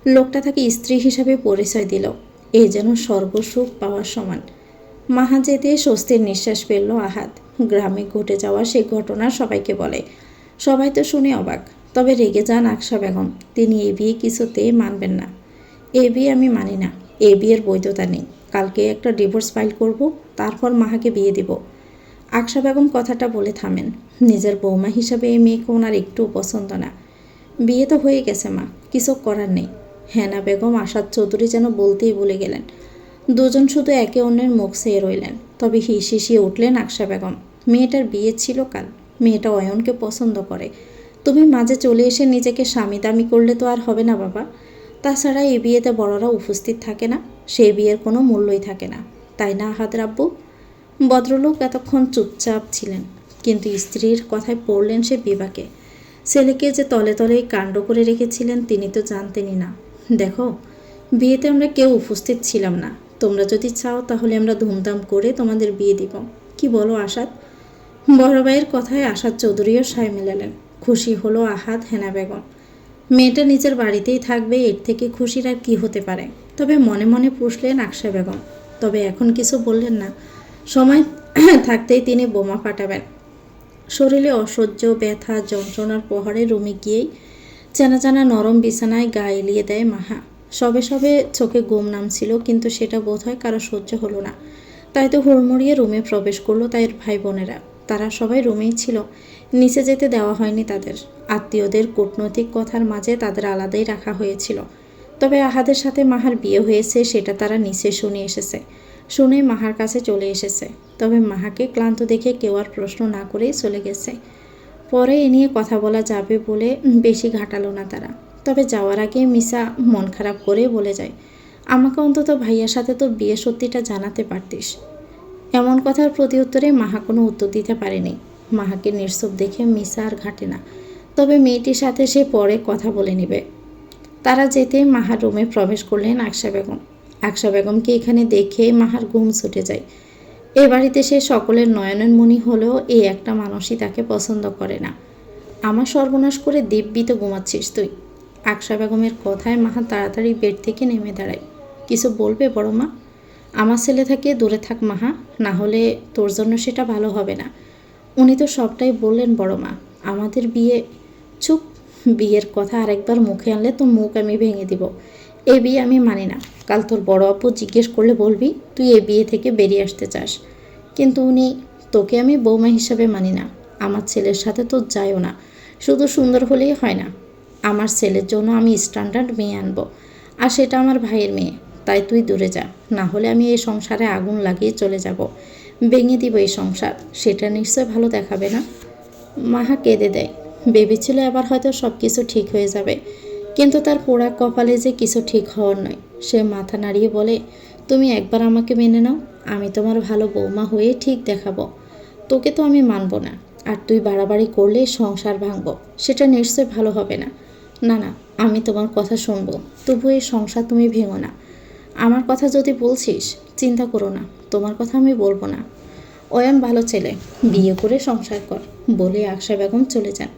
লোকটা তাকে স্ত্রী হিসাবে পরিচয় দিল, এই যেন স্বর্গসুখ পাওয়ার সমান। মাহা যেতে স্বস্তির নিঃশ্বাস ফেলল আহাদ। গ্রামে ঘটে যাওয়া সেই ঘটনা সবাইকে বলে। সবাই তো শুনে অবাক, তবে রেগে যান আকশা বেগম। তিনি এই বিয়ে কিছুতেই মানবেন না। এই বিয়ে আমি মানি না, এই বিয়ের বৈধতা নেই। কালকে একটা ডিভোর্স ফাইল করব, তারপর মাহাকে বিয়ে দিব। আকশা বেগম কথাটা বলে থামেন। নিজের বৌমা হিসাবে এই মেয়েকে ওনার একটু পছন্দ না। বিয়ে তো হয়ে গেছে মা, কিছু করার নেই। হেনা বেগম আসাদ চৌধুরী যেন বলতেই ভুলে গেলেন। দুজন শুধু একে অন্যের মুখ চেয়ে রইলেন। তবে হিসিয়ে উঠলেন আকশা বেগম। মেয়েটার বিয়ে ছিল কাল। মেয়েটা অয়নকে পছন্দ করে। তুমি মাঝে চলে এসে নিজেকে স্বামী দামি করলে তো আর হবে না বাবা। তাছাড়া এই বিয়েতে বড়রা উপস্থিত থাকে না, সেই বিয়ের কোনো মূল্যই থাকে না, তাই না আহাদ রাব্বু? ভদ্রলোক এতক্ষণ চুপচাপ ছিলেন, কিন্তু স্ত্রীর কথায় পড়লেন সে বিবাকে। ছেলেকে যে তলে তলে কাণ্ড করে রেখেছিলেন তিনি তো জানতেনই না। দেখো, বিয়েতে আমরা কেউ উপস্থিত ছিলাম না। তোমরা যদি চাও তাহলে আমরা ধুমধাম করে তোমাদের বিয়ে দিব। কি বলো আসাদ? বড় ভাইয়ের কথায় আসাদ চৌধুরীও সায় মেলালেন। খুশি হলো আহাদ হেনা বেগম। মেয়েটা নিজের বাড়িতেই থাকবে, এর থেকে খুশির আর কি হতে পারে? তবে মনে মনে পুষলেন আকশা বেগম। তবে এখন কিছু বললেন না। সময় থাকতেই তিনি বোমা ফাটাবেন। শরীরে অসহ্য ব্যথা যন্ত্রণার প্রহরে রুমে গিয়েই চেনা চেনা নরম বিছানায় গা এলিয়ে দেয় মাহা। সবে সবে চোখে ঘুম নামছিল, কিন্তু সেটা বোধহয় কারো সহ্য হলো না। তাই তো হুড়মুড়িয়ে রুমে প্রবেশ করলো তাই ভাই বোনেরা। তারা সবাই রুমেই ছিল, নিচে যেতে দেওয়া হয়নি তাদের। আত্মীয়দের কূটনৈতিক কথার মাঝে তাদের আলাদাই রাখা হয়েছিল। তবে আহাদের সাথে মাহার বিয়ে হয়েছে সেটা তারা নিচে শুনে এসেছে, শুনে মাহার কাছে চলে এসেছে। তবে মাহাকে ক্লান্ত দেখে কেউ আর প্রশ্ন না করেই চলে গেছে। পরে এ নিয়ে কথা বলা যাবে বলে বেশি ঘাটালো না তারা। তবে যাওয়ার আগে মিসা মন খারাপ করে বলে যায়, আমাকে অন্তত ভাইয়ার সাথে তো বিয়ে সত্যিটা জানাতে পারতিস। এমন কথার প্রতি উত্তরে মাহা কোনো উত্তর দিতে পারেনি। মাহাকে নির্সব দেখে মিসা আর ঘাটে না। তবে মেয়েটির সাথে সে পরে কথা বলে নেবে। তারা যেতে মাহার রুমে প্রবেশ করলেন আকশা বেগম। আকশা বেগমকে এখানে দেখে মাহার ঘুম ছুটে যায়। এ বাড়িতে সে সকলের নয়নের মণি হলেও এই একটা মানুষই তাকে পছন্দ করে না। আমার সর্বনাশ করে দিব্যি তো ঘুমাচ্ছিস তুই। আকশা বেগমের কথায় মাহা তাড়াতাড়ি বেড থেকে নেমে দাঁড়ায়। কিছু বলবে বড় মা? আমার ছেলে থেকে দূরে থাক মাহা, না হলে তোর জন্য সেটা ভালো হবে না। উনি তো সবটাই বললেন বড় মা। আমাদের বিয়ে। চুপ। বিয়ের কথা আরেকবার মুখে আনলে তোর মুখ আমি ভেঙে দিব। এই বিয়ে আমি মানি না। কাল তোর বড় আপু জিজ্ঞেস করলে বলবি তুই এই বিয়ে থেকে বেরিয়ে আসতে চাস। কিন্তু উনি, তোকে আমি বৌমা হিসাবে মানি না। আমার ছেলের সাথে তো যায়ও না। শুধু সুন্দর হলেই হয় না। আমার ছেলের জন্য আমি স্ট্যান্ডার্ড মেয়ে আনবো, আর সেটা আমার ভাইয়ের মেয়ে। তাই তুই দূরে যা, না হলে আমি এই সংসারে আগুন লাগিয়ে চলে যাব। ভেঙে দিব এই সংসার। সেটা নিশ্চয় ভালো দেখাবে না। মাহা কেঁদে দেয়। ভেবেছিল এবার হয়তো সব কিছু ঠিক হয়ে যাবে, কিন্তু তার পোড়া কপালে যে কিছু ঠিক হওয়ার নয়। সে মাথা নাড়িয়ে বলে, তুমি একবার আমাকে মেনে নাও, আমি তোমার ভালো বৌমা হয়ে ঠিক দেখাবো। তোকে তো আমি মানব না, আর তুই বাড়াবাড়ি করলে সংসার ভাঙব, সেটা নিশ্চয় ভালো হবে না। না না, আমি তোমার কথা শুনবো, তবু এই সংসার তুমি ভেঙো না। আমার কথা যদি বলছিস, চিন্তা করো না, তোমার কথা আমি বলবো না। অয়ন ভালো ছেলে, বিয়ে করে সংসার কর, বলে আকশা বেগম চলে যান।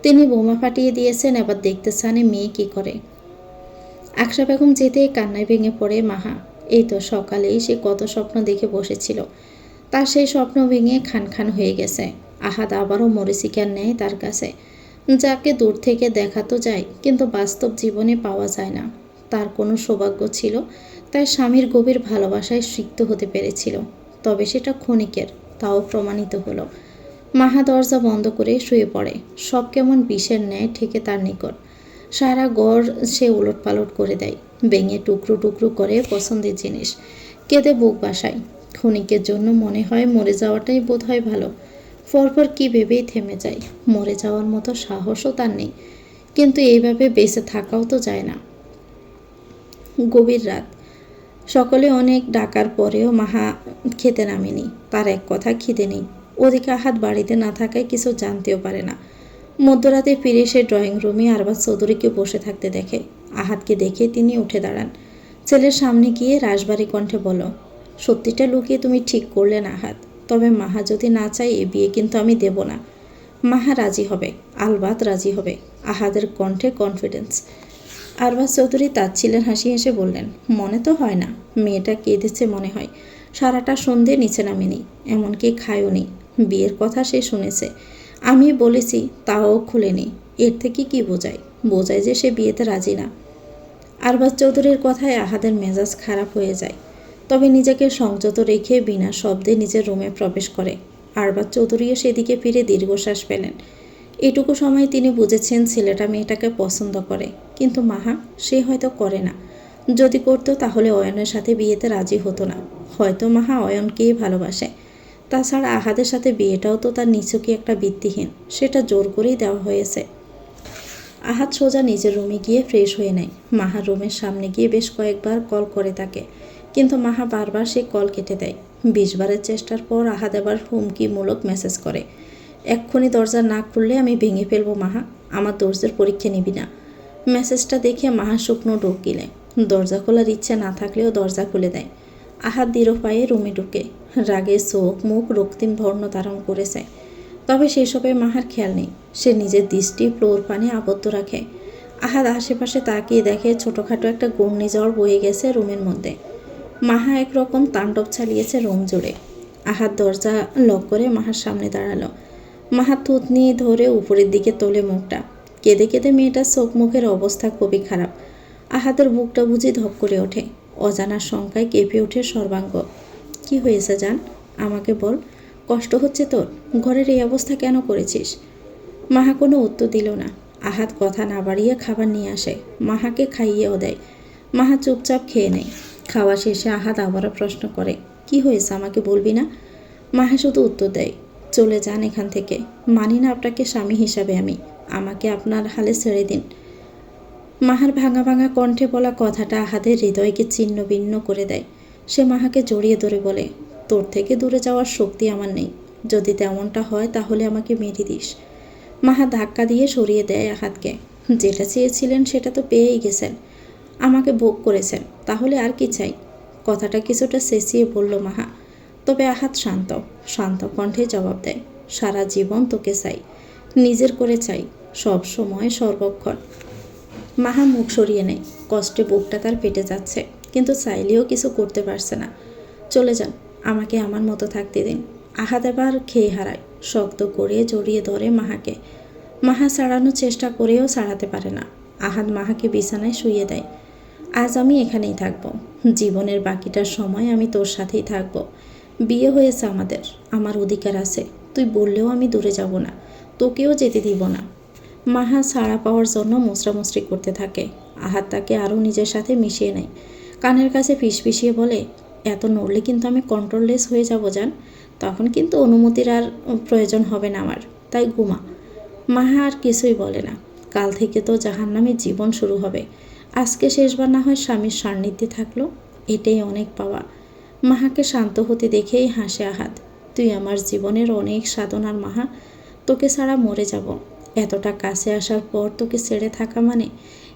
তিনি বোমা ফাটিয়ে দিয়েছেন, এবার দেখতে চান মেয়ে কী করে। আকশা বেগম যেতে কান্নায় ভেঙে পড়ে মাহা। এই তো সকালেই সে কত স্বপ্ন দেখে বসেছিল, তার সেই স্বপ্ন ভেঙে খান খান হয়ে গেছে। আহাদ আবারও মরিচিকার নেয় তার কাছে, যাকে দূর থেকে দেখা তো যায়, কিন্তু বাস্তব জীবনে পাওয়া যায় না। তার কোনো সৌভাগ্য ছিল, তার স্বামীর গভীর ভালোবাসায় সিক্ত হতে পেরেছিল। তবে সেটা ক্ষণিকের, তাও প্রমাণিত হলো। মাহা দরজা বন্ধ করে শুয়ে পড়ে। সব কেমন বিষের ন্যায় ঠেকে তার নিকট। সারা ঘর সে উলটপালট করে দেয়, ভেঙে টুকরো টুকরো করে পছন্দের জিনিস, কেঁদে বুক বাসায়। ক্ষণিকের জন্য মনে হয় মরে যাওয়াটাই বোধ হয় ভালো। পরপর কি ভেবেই থেমে যায়। মরে যাওয়ার মতো সাহসও তার নেই, কিন্তু এইভাবে বেঁচে থাকাও তো যায় না। গভীর রাত, সকলে অনেক ডাকার পরেও মাহা খেতে নামেনি। তার এক কথা খিদে নেই। ওদিকে আহাদ বাড়িতে না থাকায় কিছু জানতেও পারে না। মধ্যরাতে ফিরে সে ড্রয়িং রুমে আরবাজ চৌধুরীকে বসে থাকতে দেখে। আহাদকে দেখে তিনি উঠে দাঁড়ান। ছেলের সামনে গিয়ে রাশবাড়ি কণ্ঠে বলো, সত্যিটা লুকিয়ে তুমি ঠিক করলে না আহাদ। তবে মাহা যদি না চায় এ বিয়ে কিন্তু আমি দেব না। মাহা রাজি হবে, আলবাত রাজি হবে। আহাদের কণ্ঠে কনফিডেন্স। আরবাজ চৌধুরী তাচ্ছিলেন হাসি হেসে বললেন, মনে তো হয় না। মেয়েটা কেঁদেছে মনে হয়। সারাটা সন্ধে নিচে নামেনি, এমনকি খায়ও নি। বিয়ের কথা সে শুনেছে, আমি বলেছি, তাও খুলেনি। এর থেকে কি বোঝায়? বোঝায় যে সে বিয়েতে রাজি না। আরবাজ চৌধুরীর কথায় আহাদের মেজাজ খারাপ হয়ে যায়। তবে নিজেকে সংযত রেখে বিনা শব্দে নিজের রুমে প্রবেশ করে। আরবাজ চৌধুরীও সেদিকে ফিরে দীর্ঘশ্বাস পেলেন। এটুকু সময় তিনি বুঝেছেন ছেলেটা মেয়েটাকে পছন্দ করে, কিন্তু মাহা, সে হয়তো করে না। যদি করতো তাহলে অয়নের সাথে বিয়েতে রাজি হতো না। হয়তো মাহা অয়নকেই ভালোবাসে। তাছাড়া আহাদের সাথে বিয়েটাও তো তার নিছকই একটা ভিত্তিহীন, সেটা জোর করেই দেওয়া হয়েছে। আহাদ সোজা নিজের রুমে গিয়ে ফ্রেশ হয়ে নেয়। মাহার রুমের সামনে গিয়ে বেশ কয়েকবার কল করে তাকে, কিন্তু মাহা বারবার সেই কল কেটে দেয়। 20 বারের চেষ্টার পর আহাদ আবার হুমকিমূলক মেসেজ করে, এক্ষুনি দরজা না খুললে আমি ভেঙে ফেলবো মাহা, আমার ধৈর্যের পরীক্ষা নিবি না। মেসেজটা দেখে মাহা শুকনো ঢোক গিলে। দরজা খোলার ইচ্ছে না থাকলেও দরজা খুলে দেয়। আহাদ দৃঢ় পায়ে রুমে ঢুকে। রাগে চোখ মুখ রক্তিম বর্ণ ধারণ করেছে। তবে সেসবে মাহার খেয়াল নেই। সে নিজের দৃষ্টি ফ্লোর পানে আবদ্ধ রাখে। আহাদ আশেপাশে তাকিয়ে দেখে ছোটোখাটো একটা ঘূর্ণিঝড় বয়ে গেছে রুমের মধ্যে। মাহা একরকম তাণ্ডব চালিয়েছে রুম জুড়ে। আহাদ দরজা লক করে মাহার সামনে দাঁড়ালো। মাহা থুতনি ধরে উপরের দিকে তোলে মুখটা। কেঁদে কেঁদে মেয়েটার চোখ মুখের অবস্থা খুবই খারাপ। আহাদের বুকটা বুঝি ধপ করে ওঠে। অজানার শঙ্কায় কেঁপে ওঠে সর্বাঙ্গ। কি হয়েছে জান, আমাকে বল, কষ্ট হচ্ছে তোর? ঘরের এই অবস্থা কেন করেছিস? মাহা কোনো উত্তর দিল না। আহাদ কথা না বাড়িয়ে খাবার নিয়ে আসে, মাহাকে খাইয়েও দেয়। মাহা চুপচাপ খেয়ে নেয়। খাওয়া শেষে আহাদ আবারও প্রশ্ন করে, কি হয়েছে আমাকে বলবি না? মাহা শুধু উত্তর দেয়, চলে যান এখান থেকে, মানি না আপনাকে স্বামী হিসাবে আমি, আমাকে আপনার হালে ছেড়ে দিন। মাহার ভাঙা ভাঙা কণ্ঠে বলা কথাটা আহাদের হৃদয়কে ছিন্ন ভিন্ন করে দেয়। সে মাহাকে জড়িয়ে ধরে বলে, তোর থেকে দূরে যাওয়ার শক্তি আমার নেই, যদি তেমনটা হয় তাহলে আমাকে মেরে দিস। মাহা ধাক্কা দিয়ে সরিয়ে দেয় আহাদকে। যেটা চেয়েছিলেন সেটা তো পেয়েই গেছেন, আমাকে ভোগ করেছেন, তাহলে আর কি চাই? কথাটা কিছুটা চেঁচিয়ে বলল মাহা। তবে আহাদ শান্ত শান্ত কণ্ঠে জবাব দেয়, সারা জীবন তোকে চাই, নিজের করে চাই, সব সময় সর্বক্ষণ। মাহা মুখ সরিয়ে নেয়। কষ্টে বুকটা তার ফেটে যাচ্ছে, কিন্তু চাইলেও কিছু করতে পারছে না। চলে যান, আমাকে আমার মতো থাকতে দিন। আহাদ এবার খেয়ে হারায়। শক্ত করে জড়িয়ে ধরে মাহাকে। মাহা ছাড়ানোর চেষ্টা করেও ছাড়াতে পারে না। আহাদ মাহাকে বিছানায় শুইয়ে দেয়। আজ আমি এখানেই থাকবো, জীবনের বাকিটার সময় আমি তোর সাথেই থাকবো। বিয়ে হয়েছে আমাদের, আমার অধিকার আছে, তুই বললেও আমি দূরে যাব না, তোকেও যেতে দিব না। মাহা ছাড়া পাওয়ার জন্য মোচড়ামুচড়ি করতে থাকে। আহাদ তাকে আরও নিজের সাথে মিশিয়ে নেয়। কানের কাছে ফিসফিসিয়ে বলে, এত নড়লে কিন্তু আমি কন্ট্রোললেস হয়ে যাব জান, তখন কিন্তু অনুমতির আর প্রয়োজন হবে না আমার, তাই ঘুমা। মাহা আর কিছুই বলে না। কাল থেকে তো জাহান্নামের জীবন শুরু হবে। আজকে শেষবার না হয় স্বামীর সান্নিধ্যে থাকলো, এটাই অনেক পাওয়া। মাহাকে শান্ত হতে দেখেই হাসে আহাদ। তুই আমার জীবনের অনেক সাধনার মাহা, তোকে ছাড়া মরে যাব। এতটা কাছে আসার পর তোকে ছেড়ে থাকা মানে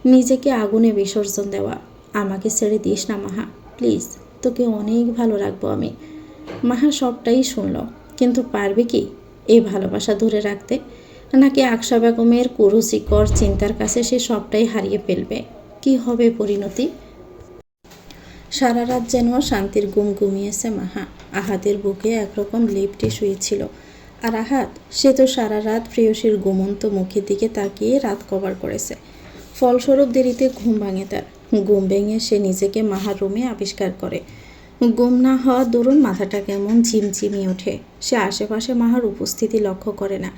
নিজেকে আগুনে বিসর্জন দেওয়া। আমাকে ছেড়ে দিস না মাহা, প্লিজ, তোকে অনেক ভালো রাখবো আমি। মাহা সবটাই শুনল, কিন্তু পারবে কি এই ভালোবাসা ধরে রাখতে? নাকি আকশা বেগমের কুরুচিকর চিন্তার কাছে সে সবটাই হারিয়ে ফেলবে? কি হবে পরিণতি? সারা রাত যেন শান্তির ঘুম ঘুমিয়েছে মাহা। আহাদের বুকে একরকম লিপটে শুয়েছিল। আর আহাদ, সে তো সারা রাত প্রেয়সীর ঘুমন্ত মুখের দিকে তাকিয়ে রাত কভার করেছে। ফলস্বরূপ দেরিতে ঘুম ভাঙে তার। ঘুম ভেঙে সে নিজেকে মাহার রুমে আবিষ্কার করে। ঘুম না হওয়া দরুন মাথাটা কেমন ঝিমঝিমিয়ে ওঠে। সে আশেপাশে মাহার উপস্থিতি লক্ষ্য করে না,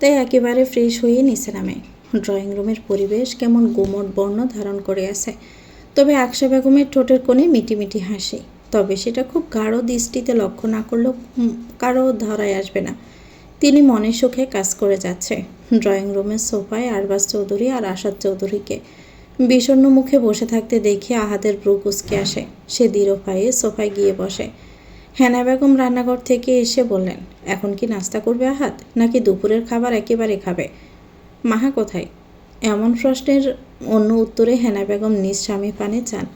তাই একেবারে ফ্রেশ হয়ে নিচে নামে। ড্রয়িং রুমের পরিবেশ কেমন গুমট বর্ণ ধারণ করে আছে। তবে আকশা বেগমের ঠোঁটের কোণে মিটিমিটি হাসি, তবে সেটা খুব গাঢ় দৃষ্টিতে লক্ষ্য না করলেও কারো ধরায় আসবে না। তিনি মনের সুখে কাজ করে যাচ্ছে। ড্রয়িং রুমের সোফায় আরবাজ চৌধুরী আর আসাদ চৌধুরীকে বিষণ্ণ মুখে বসে থাকতে দেখে আহাদের ব্রু কুঁচকে আসে। সে দৃঢ় পায়ে সোফায় গিয়ে বসে। হেনা বেগম রান্নাঘর থেকে এসে বললেন, এখন কি নাস্তা করবে আহাদ, নাকি দুপুরের খাবার একেবারে খাবে? মাহা কোথায়? এমন প্রশ্নের অন্য উত্তরে হেনা বেগম নিজ স্বামী পানে চান।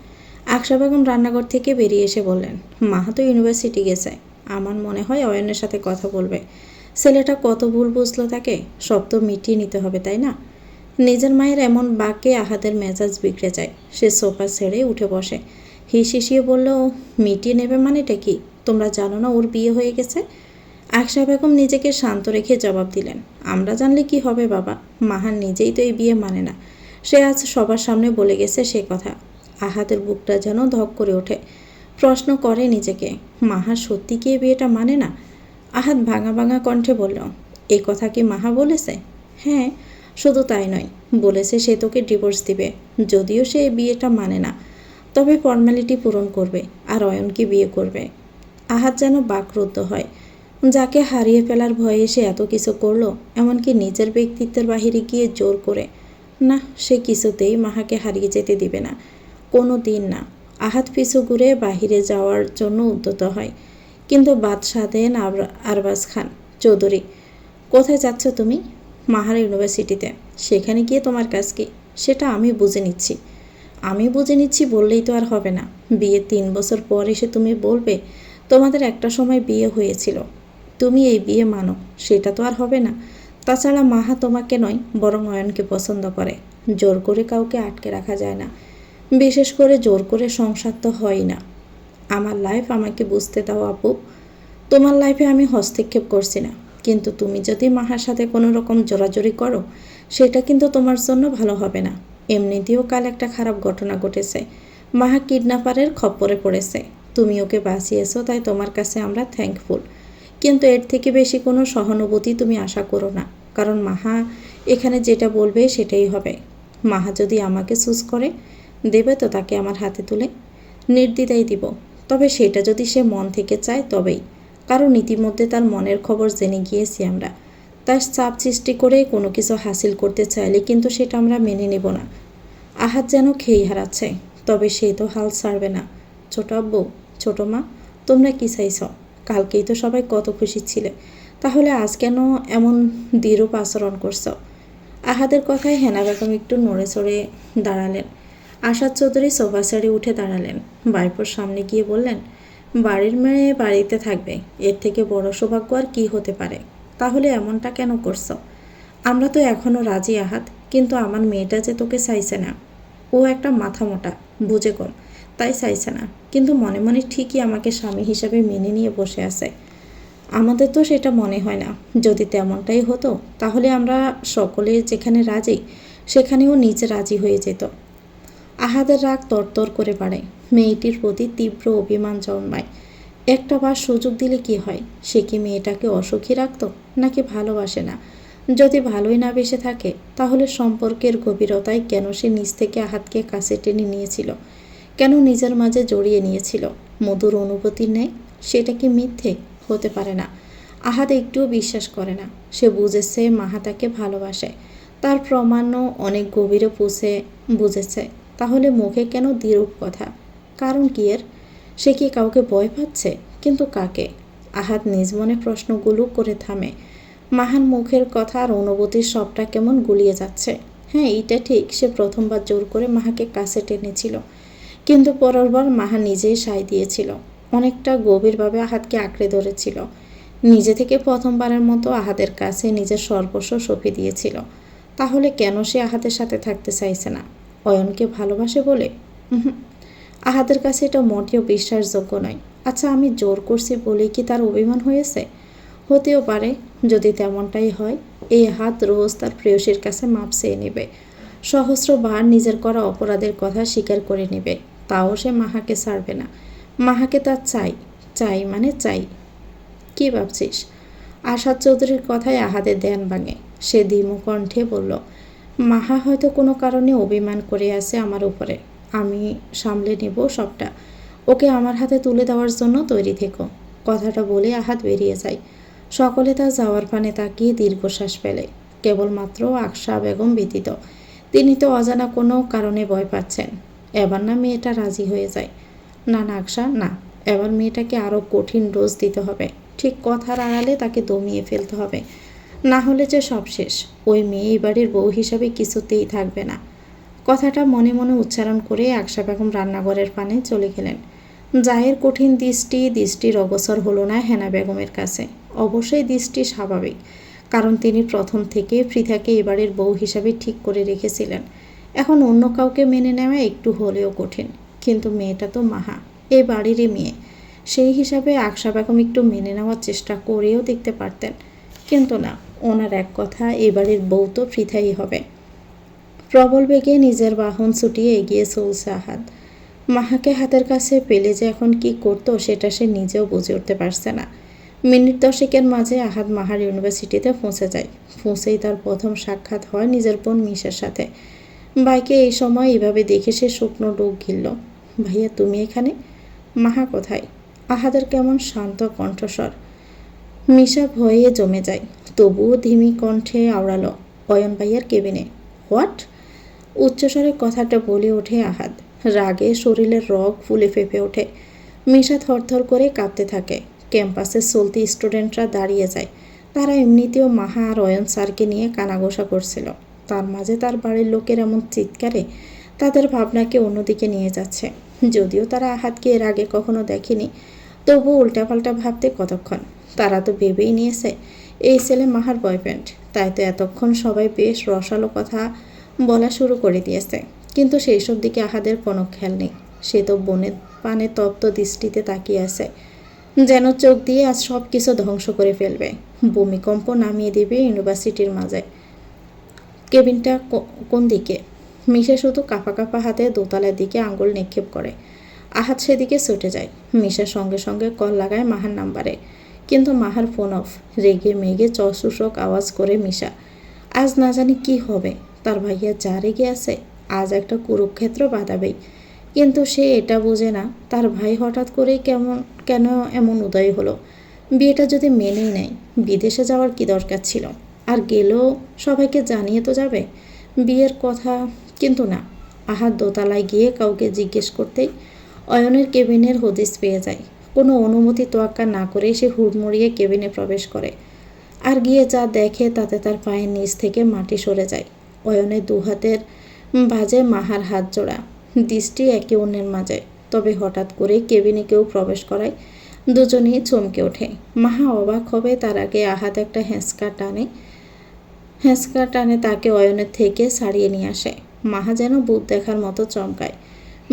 আকশা বেগম রান্নাঘর থেকে বেরিয়ে এসে বললেন, মাহা তো ইউনিভার্সিটি গেছে, আমার মনে হয় অয়নের সাথে কথা বলবে। ছেলেটা কত ভুল বুঝলো তাকে, সব তো মিটিয়ে নিতে হবে তাই না? নিজের মায়ের এমন বাক্যে আহাদের মেজাজ বিগড়ে যায়। সে সোফা ছেড়ে উঠে বসে। হিসিয়ে বলল, মিটিয়ে নেবে মানেটা কি? তোমরা জানো না ওর বিয়ে হয়ে গেছে? আকশা বেগম নিজেকে শান্ত রেখে জবাব দিলেন, আমরা জানলে কি হবে বাবা, মাহার নিজেই তো এই বিয়ে মানে না। সে আজ সবার সামনে বলে গেছে সে কথা। আহাদের বুকটা যেন ধক করে ওঠে। প্রশ্ন করে নিজেকে, মাহা সত্যি কি এই বিয়েটা মানে না? আহাদ ভাঙা ভাঙা কণ্ঠে বলল, এই কথা কি মাহা বলেছে? হ্যাঁ, শুধু তাই নয়, বলেছে সে তোকে ডিভোর্স দিবে, যদিও সে এই বিয়েটা মানে না। তবে ফর্মালিটি পূরণ করবে আর অয়নকে বিয়ে করবে। আহাদ যেন বাকরুদ্ধ হয়। যাকে হারিয়ে ফেলার ভয়ে সে এত কিছু করলো, এমনকি নিজের ব্যক্তিত্বের বাহিরে গিয়ে জোর করে। না, সে কিছুতেই মাহাকে হারিয়ে যেতে দিবে না, কোনো দিন না। আহাদ পিছু ঘুরে বাহিরে যাওয়ার জন্য উদ্যত হয়, কিন্তু বাদশাহ দেন আরবাজ খান চৌধুরী। কোথায় যাচ্ছ তুমি? মাহার ইউনিভার্সিটিতে। সেখানে গিয়ে তোমার কাজ কি? সেটা আমি বুঝে নিচ্ছি। আমি বুঝে নিচ্ছি বললেই তো আর হবে না। বিয়ের 3 বছর পর এসে তুমি বলবে তোমাদের একটা সময় বিয়ে হয়েছিল, তুমি এই বিয়ে মানো, সেটা তো আর হবে না। তাছাড়া মাহা তোমাকে নয় বরং অয়নকে পছন্দ করে। জোর করে কাউকে আটকে রাখা যায় না, বিশেষ করে জোর করে সংসার তো হয় না। আমার লাইফ আমাকে বুঝতে দাও আপু। তোমার লাইফে আমি হস্তক্ষেপ করছি না, কিন্তু তুমি যদি মাহার সাথে কোনো রকম জোরাজোরি করো সেটা কিন্তু তোমার জন্য ভালো হবে না। এমনিতেও কাল একটা খারাপ ঘটনা ঘটেছে, মাহা কিডন্যাপারের খপ্পরে পড়েছে। তুমি ওকে বাঁচিয়েছো, তাই তোমার কাছে আমরা থ্যাঙ্কফুল। কিন্তু এর থেকে বেশি কোনো সহানুভূতি তুমি আশা করো না, কারণ মাহা এখানে যেটা বলবে সেটাই হবে। মাহা যদি আমাকে চুজ করে, দেবে তো তাকে আমার হাতে তুলে? নির্দ্বিধায় দিব, তবে সেটা যদি সে মন থেকে চায় তবেই। কারণ ইতিমধ্যে তার মনের খবর জেনে গিয়েছি আমরা। তার চাপ সৃষ্টি করে কোনো কিছু হাসিল করতে চাইলে কিন্তু সেটা আমরা মেনে নেব না। আহাত যেন খেই হারাচ্ছে, তবে সে তো হাল ছাড়বে না। ছোট আব্বু, ছোট মা, তোমরা কি চাইছ? কালকেই তো সবাই কত খুশি ছিলে, তাহলে আজ কেন এমন দৃঢ় আচরণ করছো? আহাদের কথায় হেনা বেগম একটু নড়ে চড়ে দাঁড়ালেন। আশাদ চৌধুরী সোফা ছেড়ে উঠে দাঁড়ালেন, বাইপুর সামনে গিয়ে বললেন, বাড়ির মেয়ে বাড়িতে থাকবে, এর থেকে বড় সৌভাগ্য আর কী হতে পারে? তাহলে এমনটা কেন করছো? আমরা তো এখনও রাজি আহাত, কিন্তু আমার মেয়েটা যে তোকে চাইছে না। ও একটা মাথা মোটা, বুঝে কম, তাই চাইছে না, কিন্তু মনে মনে ঠিকই আমাকে স্বামী হিসাবে মেনে নিয়ে বসে আছে। আমাদের তো সেটা মনে হয় না। যদি তেমনটাই হতো তাহলে আমরা সকলে যেখানে রাজি সেখানেও নিজে রাজি হয়ে যেত। আহাদের রাগ তরতর করে বাড়ে, মেয়েটির প্রতি তীব্র অভিমান জন্মায়। একটা বার সুযোগ দিলে কি হয়? সে কি মেয়েটাকে অসুখী রাখত, নাকি ভালোবাসে না? যদি ভালোই না বেসে থাকে, তাহলে সম্পর্কের গভীরতায় কেন সে নিজ থেকে আহাতকে কাছে টেনে নিয়েছিল? কেন নিজের মাঝে জড়িয়ে নিয়েছিল? মধুর অনুভূতির নেই? সেটা কি মিথ্যে? হতে পারে না। আহাদ একটুও বিশ্বাস করে না। সে বুঝেছে মাহা তাকে ভালোবাসে, তার প্রমাণও অনেক গভীরে বুঝেছে। তাহলে মুখে কেন দ্বিরূপ কথা? কারণ কি এর? সে কি কাউকে ভয় পাচ্ছে? কিন্তু কাকে? আহাদ নিজ মনে প্রশ্নগুলো করে থামে। মাহার মুখের কথা আর অনুভূতির সবটা কেমন গুলিয়ে যাচ্ছে। হ্যাঁ, এইটা ঠিক, সে প্রথমবার জোর করে মাহাকে কাছে টেনেছিল, কিন্তু পরেরবার মাহা নিজেই সায় দিয়েছিল, অনেকটা গভীরভাবে আহাদকে আঁকড়ে ধরেছিল। নিজে থেকে প্রথমবারের মতো আহাদের কাছে নিজের সর্বস্ব সঁপে দিয়েছিল। তাহলে কেন সে আহাদের সাথে থাকতে চাইছে না? অয়নকে ভালোবাসে বলে? আহাদের কাছে এটা মোটেও বিশ্বাসযোগ্য নয়। আচ্ছা, আমি জোর করছি বলেই কি তার অভিমান হয়েছে? হতেও পারে। যদি তেমনটাই হয়, এই হাত রোজ তার প্রেয়সীর কাছে মাপ চেয়ে নেবে, সহস্রবার নিজের করা অপরাধের কথা স্বীকার করে নেবে, তাও সে মাহাকে ছাড়বে না। মাহাকে তার চাই, চাই মানে চাই। কি ভাবছিস? আশাদ চৌধুরীর কথায় আহাদের ধ্যান ভাঙে। সে ধীমু কণ্ঠে বলল, মাহা হয়তো কোনো কারণে অভিমান করে আছে আমার উপরে। আমি সামলে নেব সবটা। ওকে আমার হাতে তুলে দেওয়ার জন্য তৈরি থেকো। কথাটা বলে আহাদ বেরিয়ে যায়। সকলে তার যাওয়ার পানে তাকিয়ে দীর্ঘশ্বাস ফেলে, কেবলমাত্র আকশা বেগম ব্যতীত। তিনি তো অজানা কোনো কারণে ভয় পাচ্ছেন। এবার না মেয়েটা রাজি হয়ে যায়। না না আকশা, না, এবার মেয়েটাকে আরও কঠিন ডোজ দিতে হবে। ঠিক কথার আড়ালে তাকে দমিয়ে ফেলতে হবে, না হলে যে সব শেষ। ওই মেয়ে এই বাড়ির বউ হিসাবে কিছুতেই থাকবে না। কথাটা মনে মনে উচ্চারণ করে আকশা বেগম রান্নাঘরের পানে চলে গেলেন। জায়ের কঠিন দৃষ্টির অগোচর হলো না হেনা বেগমের কাছে। অবশ্যই দৃষ্টি স্বাভাবিক, কারণ তিনি প্রথম থেকে পৃথাকে এবারের বউ হিসাবে ঠিক করে রেখেছিলেন। এখন অন্য কাউকে মেনে নেওয়া একটু হলেও কঠিন, কিন্তু মেয়েটা তো মাহা, এই বাড়িরই মেয়ে। সেই হিসাবে আকশা বেগম একটু মেনে নেওয়ার চেষ্টা করেও দেখতে পারতেন, কিন্তু না, ওনার এক কথা, এবারের বউ তো পৃথাই হবে। প্রবল বেগে নিজের বাহন ছুটিয়ে এগিয়ে চলছে আহাদ। মাহাকে হাতের কাছে পেলে যে এখন কি করতো সেটা সে নিজেও বুঝে উঠতে পারছে না। মিনিট 10 মাঝে আহাদ মাহার ইউনিভার্সিটিতে পৌঁছে যায়। পৌঁছেই তার প্রথম সাক্ষাৎ হয় নিজের বোন মিশের সাথে। বাইকে এই সময় এভাবে দেখে সে শুকনো ডুব গিলল। ভাইয়া তুমি এখানে? মাহা কোথায়? আহাদের কেমন শান্ত কণ্ঠস্বর। মিশা ভয়ে জমে যায়, তবুও ধিমি কণ্ঠে আওড়ালো, অয়ন ভাইয়ার কেবিনে। হোয়াট? উচ্চস্বরে কথাটা বলে ওঠে আহাদ। রাগে শরীরের রগ ফুলে ফেঁপে ওঠে। মিশা থরথর করে কাঁপতে থাকে। ক্যাম্পাসে চলতি স্টুডেন্টরা দাঁড়িয়ে যায়। তারা এমনিতেও মাহা আর অয়ন স্যারকে নিয়ে কানাঘোষা করছিল। তার মাঝে তার বাড়ির লোকের এমন চিৎকারে তাদের ভাবনাকে অন্যদিকে নিয়ে যাচ্ছে। যদিও তারা আহাদকে এর আগে কখনো দেখেনি, তবুও উল্টাপাল্টা ভাবতে কতক্ষণ। তারা তো ভেবেই নিয়েছে এই ছেলে মাহার বয়ফ্রেন্ড, তাই তো এতক্ষণ সবাই বেশ রসালো কথা বলা শুরু করে দিয়েছে। কিন্তু সেই সব দিকে আহাদের কোনো খেয়াল নেই। সে তো বনের পানে তপ্ত দৃষ্টিতে তাকিয়ে আছে, যেন চোখ দিয়ে আজ সব কিছু ধ্বংস করে ফেলবে, ভূমিকম্প নামিয়ে দিবে ইউনিভার্সিটির মাঝে। কেবিনটা কোন দিকে? মিশা শুধু কাঁপা কাঁপা হাতে দোতলার দিকে আঙুল নিক্ষেপ করে। আহাদ সেদিকে ছুটে যায়। মিশার সঙ্গে সঙ্গে কল লাগায় মাহার নাম্বারে, কিন্তু মাহার ফোন অফ। রেগে মেগে চশূষক আওয়াজ করে মিশা। আজ না জানি কি হবে। তার ভাইয়া যা রেগে আছে, আজ একটা কুরুক্ষেত্র বাঁধাবেই। কিন্তু সে এটা বোঝে না তার ভাই হঠাৎ করে কেন এমন উদয় হলো। বিয়েটা যদি মেনেই নেয়, বিদেশে যাওয়ার কি দরকার ছিল? আর গেলেও সবাইকে জানিয়ে তো যাবে বিয়ের কথা। কিন্তু না, আহাদ দোতলায় গিয়ে কাউকে জিজ্ঞেস করতেই অয়নের কেবিনের হদিস পেয়ে যায়। কোনো অনুমতি তোয়াক্কা না করে সে হুড়মুড়িয়ে কেবিনে প্রবেশ করে। আর গিয়ে যা দেখে তাতে তার পায়ের নিচ থেকে মাটি সরে যায়। অয়নের দুহাতের বাজে মাহার হাত জোড়া, দৃষ্টি একে অন্যের মাঝে। তবে হঠাৎ করে কেবিনে কেউ প্রবেশ করায় দুজনেই চমকে ওঠে। মাহা অবাক হবে তার আগে আহাদ একটা হ্যাঁচকা টানে তাকে অয়নের থেকে ছাড়িয়ে নিয়ে আসে। মাহা যেন ভূত দেখার মতো চমকায়।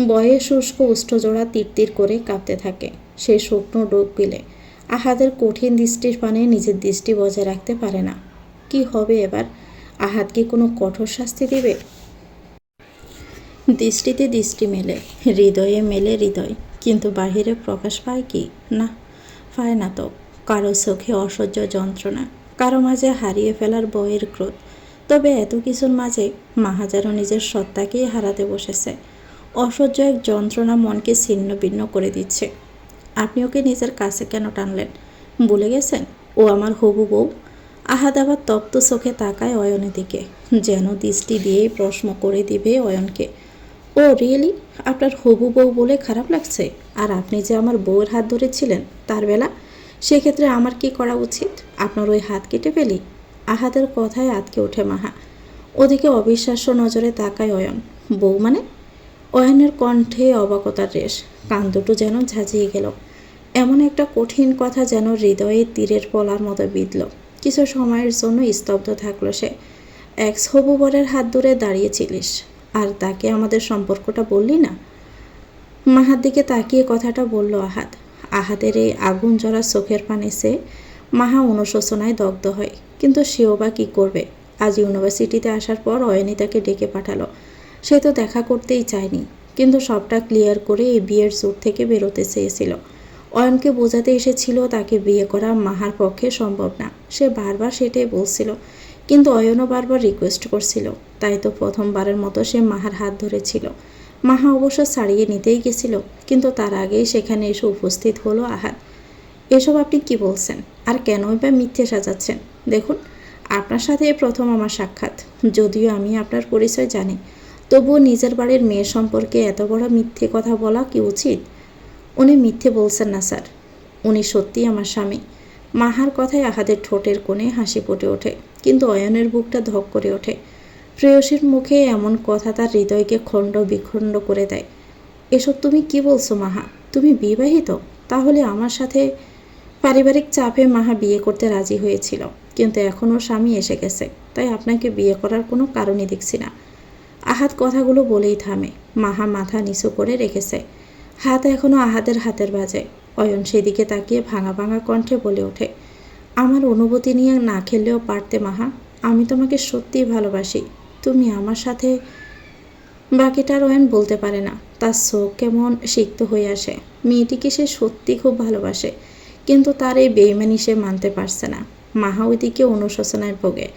বয়ে শুষ্ক উষ্ঠজোড়া তীর করে কাঁপতে থাকে। সে শুকনো ডোক গিলে আহাদের কঠিন দৃষ্টির পানে নিজের দৃষ্টি বজায় রাখতে পারে না। কি হবে এবার? আহাদ কি কোনো কঠোর শাস্তি দিবে? দৃষ্টিতে দৃষ্টি মেলে, হৃদয়ে মেলে হৃদয়, কিন্তু বাহিরে প্রকাশ পায় কি? না, পায় না তো। কারো চোখে অসহ্য যন্ত্রণা, কারো মাঝে হারিয়ে ফেলার বয়ের ক্রোধ। তবে এত কিছুর মাঝে মাহা যেন নিজের সত্তাকেই হারাতে বসেছে। অসহ্য এক যন্ত্রণা মনকে ছিন্ন ভিন্ন করে দিচ্ছে। আপনি ওকে নিজের কাছে কেন টানলেন? ভুলে গেছেন ও আমার হবু বউ? আহাদ আবার তপ্ত চোখে তাকায় অয়নের দিকে, যেন দৃষ্টি দিয়েই প্রশ্ন করে দিবে অয়নকে। ও রিয়েলি আপনার হবু বউ বলে খারাপ লাগছে? আর আপনি যে আমার বউয়ের হাত ধরেছিলেন তার বেলা, সেক্ষেত্রে আমার কি করা উচিত? আপনার ওই হাত কেটে ফেলি? আহাদের কথায় আটকে ওঠে মাহা। ওদিকে অবিশ্বাস্য নজরে তাকায় অয়ন। বউ মানে? অয়নের কণ্ঠে অবাকতার রেশ, কান দুটো যেন ঝাঁঝিয়ে গেল। এমন একটা কঠিন কথা যেন হৃদয়ে তীরের পলার মতো বিঁধল। কিছু সময়ের জন্য স্তব্ধ থাকলো সে। এক্স হবু বরের হাত ধরে দাঁড়িয়েছিলিস, আর তাকে আমাদের সম্পর্কটা বললি না? মাহার দিকে তাকিয়ে কথাটা বলল আহাদ। আহাদের এই আগুন জ্বলা চোখের পানে সে মাহা অনুশোচনায় দগ্ধ হয়। কিন্তু সেও বা কী করবে? আজ ইউনিভার্সিটিতে আসার পর অয়নি তাকে ডেকে পাঠালো। সে তো দেখা করতেই চায়নি, কিন্তু সবটা ক্লিয়ার করে এই বিয়ের জোর থেকে বেরোতে চেয়েছিল। অয়নকে বোঝাতে এসেছিল তাকে বিয়ে করা মাহার পক্ষে সম্ভব না। সে বারবার সেটাই বলছিল, কিন্তু অয়নও বারবার রিকোয়েস্ট করছিল। তাই তো প্রথমবারের মতো সে মাহার হাত ধরেছিল। মাহা অবশ্য ছাড়িয়ে নিতেই গেছিল, কিন্তু তার আগেই সেখানে এসে উপস্থিত হলো আহাদ। এসব আপনি কি বলছেন? আর কেনই বা মিথ্যে সাজাচ্ছেন? দেখুন, আপনার সাথে এই প্রথম আমার সাক্ষাৎ। যদিও আমি আপনার পরিচয় জানি, তবুও নিজের বাড়ির মেয়ে সম্পর্কে এত বড় মিথ্যে কথা বলা কি উচিত? উনি মিথ্যে বলছেন না স্যার, উনি সত্যিই আমার স্বামী। মাহার কথায় আহাদের ঠোঁটের কোণে হাসি ফুটে ওঠে, কিন্তু অয়নের বুকটা ধক করে ওঠে। প্রেয়সীর মুখে এমন কথা তার হৃদয়কে খণ্ড বিখণ্ড করে দেয়। এসব তুমি কি বলছো মাহা? তুমি বিবাহিত? তাহলে আমার সাথে পারিবারিক চাপে মাহা বিয়ে করতে রাজি হয়েছিল, কিন্তু এখনও স্বামী এসে গেছে, তাই আপনাকে বিয়ে করার কোনো কারণই দেখছি না। আহাদ কথাগুলো বলেই থামে। মাহা মাথা নিচু করে রেখেছে, হাত এখনও আহাদের হাতের বাজে। অয়ন সেদিকে তাকিয়ে ভাঙা ভাঙা কণ্ঠে বলে ওঠে, আমার অনুভূতি নিয়ে না খেললেও পারতে মাহা। আমি তোমাকে সত্যিই ভালোবাসি। তুমি আমার সাথে। বাকিটার অয়ন বলতে পারে না। তার চোখ কেমন সিক্ত হয়ে আসে। মেয়েটিকে সে সত্যি খুব ভালোবাসে, কিন্তু তার এই বেইমানি সে মানতে পারছে না। মাহা ওইদিকে অনুশোচনায় ভোগে।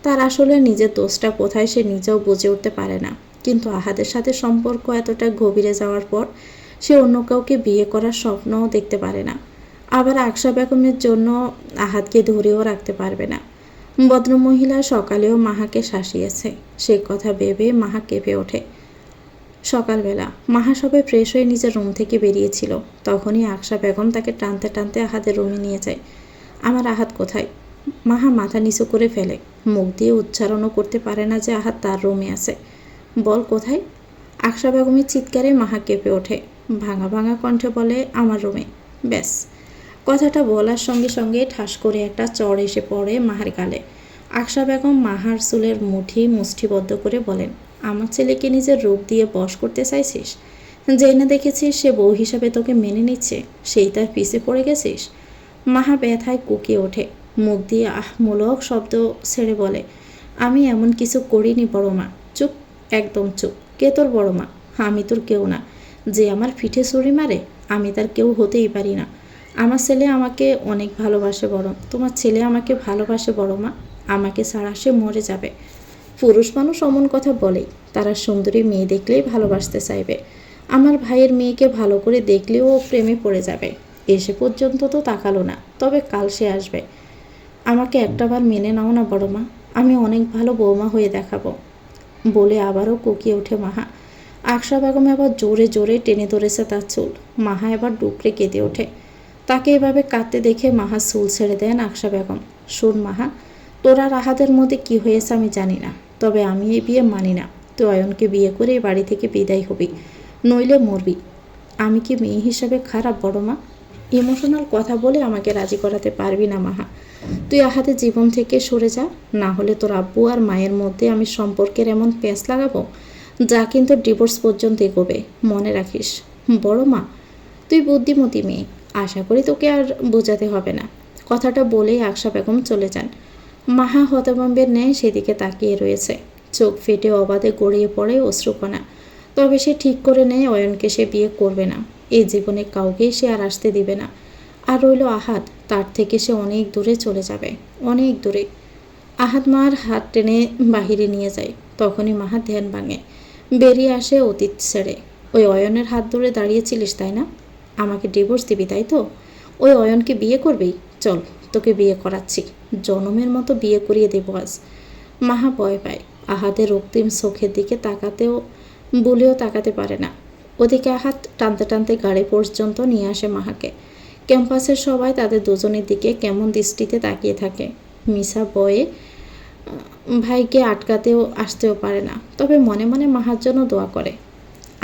তার আসলে নিজের দোষটা কোথায় সে নিজেও বুঝে উঠতে পারে না। কিন্তু আহাদের সাথে সম্পর্ক এতটা গভীরে যাওয়ার পর সে অন্য কাউকে বিয়ে করার স্বপ্নও দেখতে পারে না। আবার আকশা বেগমের জন্য আহাদকে ধরেও রাখতে পারবে না। ভদ্রমহিলা সকালেও মাহাকে শাসিয়েছে, সে কথা ভেবে মাহা কেঁপে ওঠে। সকালবেলা মাহা সবে ফ্রেশ হয়ে নিজের রুম থেকে বেরিয়েছিল, তখনই আকশা বেগম তাকে টানতে টানতে আহাদের রুমে নিয়ে যায়। আমার আহাদ কোথায়? মাহা মাথা নিচু করে ফেলে, মুখ দিয়ে উচ্চারণও করতে পারে না যে আহাদ তার রুমে আছে। বল কোথায়? আকশা বেগমের চিৎকারে মাহা কেঁপে ওঠে, ভাঙা ভাঙা কণ্ঠে বলে, আমার রুমে। ব্যাস, কথাটা বলার সঙ্গে সঙ্গে ঠাস করে একটা চড় এসে পড়ে মাহার গালে। আকশা বেগম মাহার চুলের মুঠি মুষ্টিবদ্ধ করে বলেন, আমার ছেলেকে নিজের রূপ দিয়ে বশ করতে চাইছিস? জেনে দেখেছিস সে বউ হিসাবে তোকে মেনে নিচ্ছে, সেই তার পিছে পড়ে গেছিস? মাহা ব্যথায় কুকিয়ে ওঠে, মুখ দিয়ে আহমূলক শব্দ ছেড়ে বলে, আমি এমন কিছু করিনি বড় মা। চুপ, একদম চুপ। কে তোর বড় মা? আমি তোর কেউ না। যে আমার পিঠে ছুরি মারে আমি তার কেউ হতেই পারি না। আমার ছেলে আমাকে অনেক ভালোবাসে বড়। তোমার ছেলে আমাকে ভালোবাসে বড় মা, আমাকে ছাড়া সে মরে যাবে। পুরুষ মানুষ অমন কথা বলেই, তারা সুন্দরী মেয়ে দেখলেই ভালোবাসতে চাইবে। আমার ভাইয়ের মেয়েকে ভালো করে দেখলেও ও প্রেমে পড়ে যাবে। এসে পর্যন্ত তো তাকালো না, তবে কাল সে আসবে। আমাকে একটাবার মেনে নাও না বড় মা, আমি অনেক ভালো বৌমা হয়ে দেখাবো। বলে আবারও কুকিয়ে ওঠে মাহা। আকশা বেগম আবার জোরে জোরে টেনে ধরেছে তার চুল। মাহা এবার ডুকরে কেঁদে ওঠে। তাকে এভাবে কাঁদতে দেখে মাহা চুল ছেড়ে দেন আকশা বেগম। শোন মাহা, তোরা রাহাদের মধ্যে কি হয়েছে আমি জানি না, তবে আমি এই বিয়ে মানি না। তুই অয়নকে বিয়ে করে এই বাড়ি থেকে বিদায় হবি, নইলে মরবি। আমি কি মেয়ে হিসাবে খারাপ বড় মা? ইমোশনাল কথা বলে আমাকে রাজি করাতে পারবি না মাহা। তুই আহাদের জীবন থেকে সরে যা, না হলে তোর আব্বু আর মায়ের মধ্যে আমি সম্পর্কের এমন পেঁচ লাগাবো যা কিন্তু ডিভোর্স পর্যন্ত এগোবে, মনে রাখিস। বড় মা, তুই বুদ্ধিমতী মেয়ে, আশা করি তোকে আর বোঝাতে হবে না। কথাটা বলেই আকশা বেগম চলে যান। মাহা হতভম্বের ন্যায় সেদিকে তাকিয়ে রয়েছে, চোখ ফেটে অবাধে গড়িয়ে পড়ে অশ্রুকণা। তবে সে ঠিক করে নেয় অয়নকে সে বিয়ে করবে না, এই জীবনে কাউকেই সে আর আসতে দিবে না। আর রইল আহাদ, তার থেকে সে অনেক দূরে চলে যাবে, অনেক দূরে। আহাদ মার হাত টেনে বাহিরে নিয়ে যায়, তখনই মাহার ধ্যান ভাঙে, বেরিয়ে আসে অতীত ছেড়ে। ওই অয়নের হাত ধরে দাঁড়িয়েছিলিস তাই না? আমাকে ডিভোর্স দিবি তাই তো? ওই অয়নকে বিয়ে করবি? চল, তোকে বিয়ে করাচ্ছি, জনমের মতো বিয়ে করিয়ে দেবো আজ। মাহা ভয় পায়, আহাদের রক্তিম চোখের দিকে তাকাতেও বলেও তাকাতে পারে না। ওদিকে আহাদ টানতে টানতে গাড়ি পর্যন্ত নিয়ে আসে মাহাকে। ক্যাম্পাসের সবাই তাদের দুজনের দিকে কেমন দৃষ্টিতে তাকিয়ে থাকে। মিশা বয়ে ভাইকে আটকাতেও আসতেও পারে না, তবে মনে মনে মাহার জন্য দোয়া করে।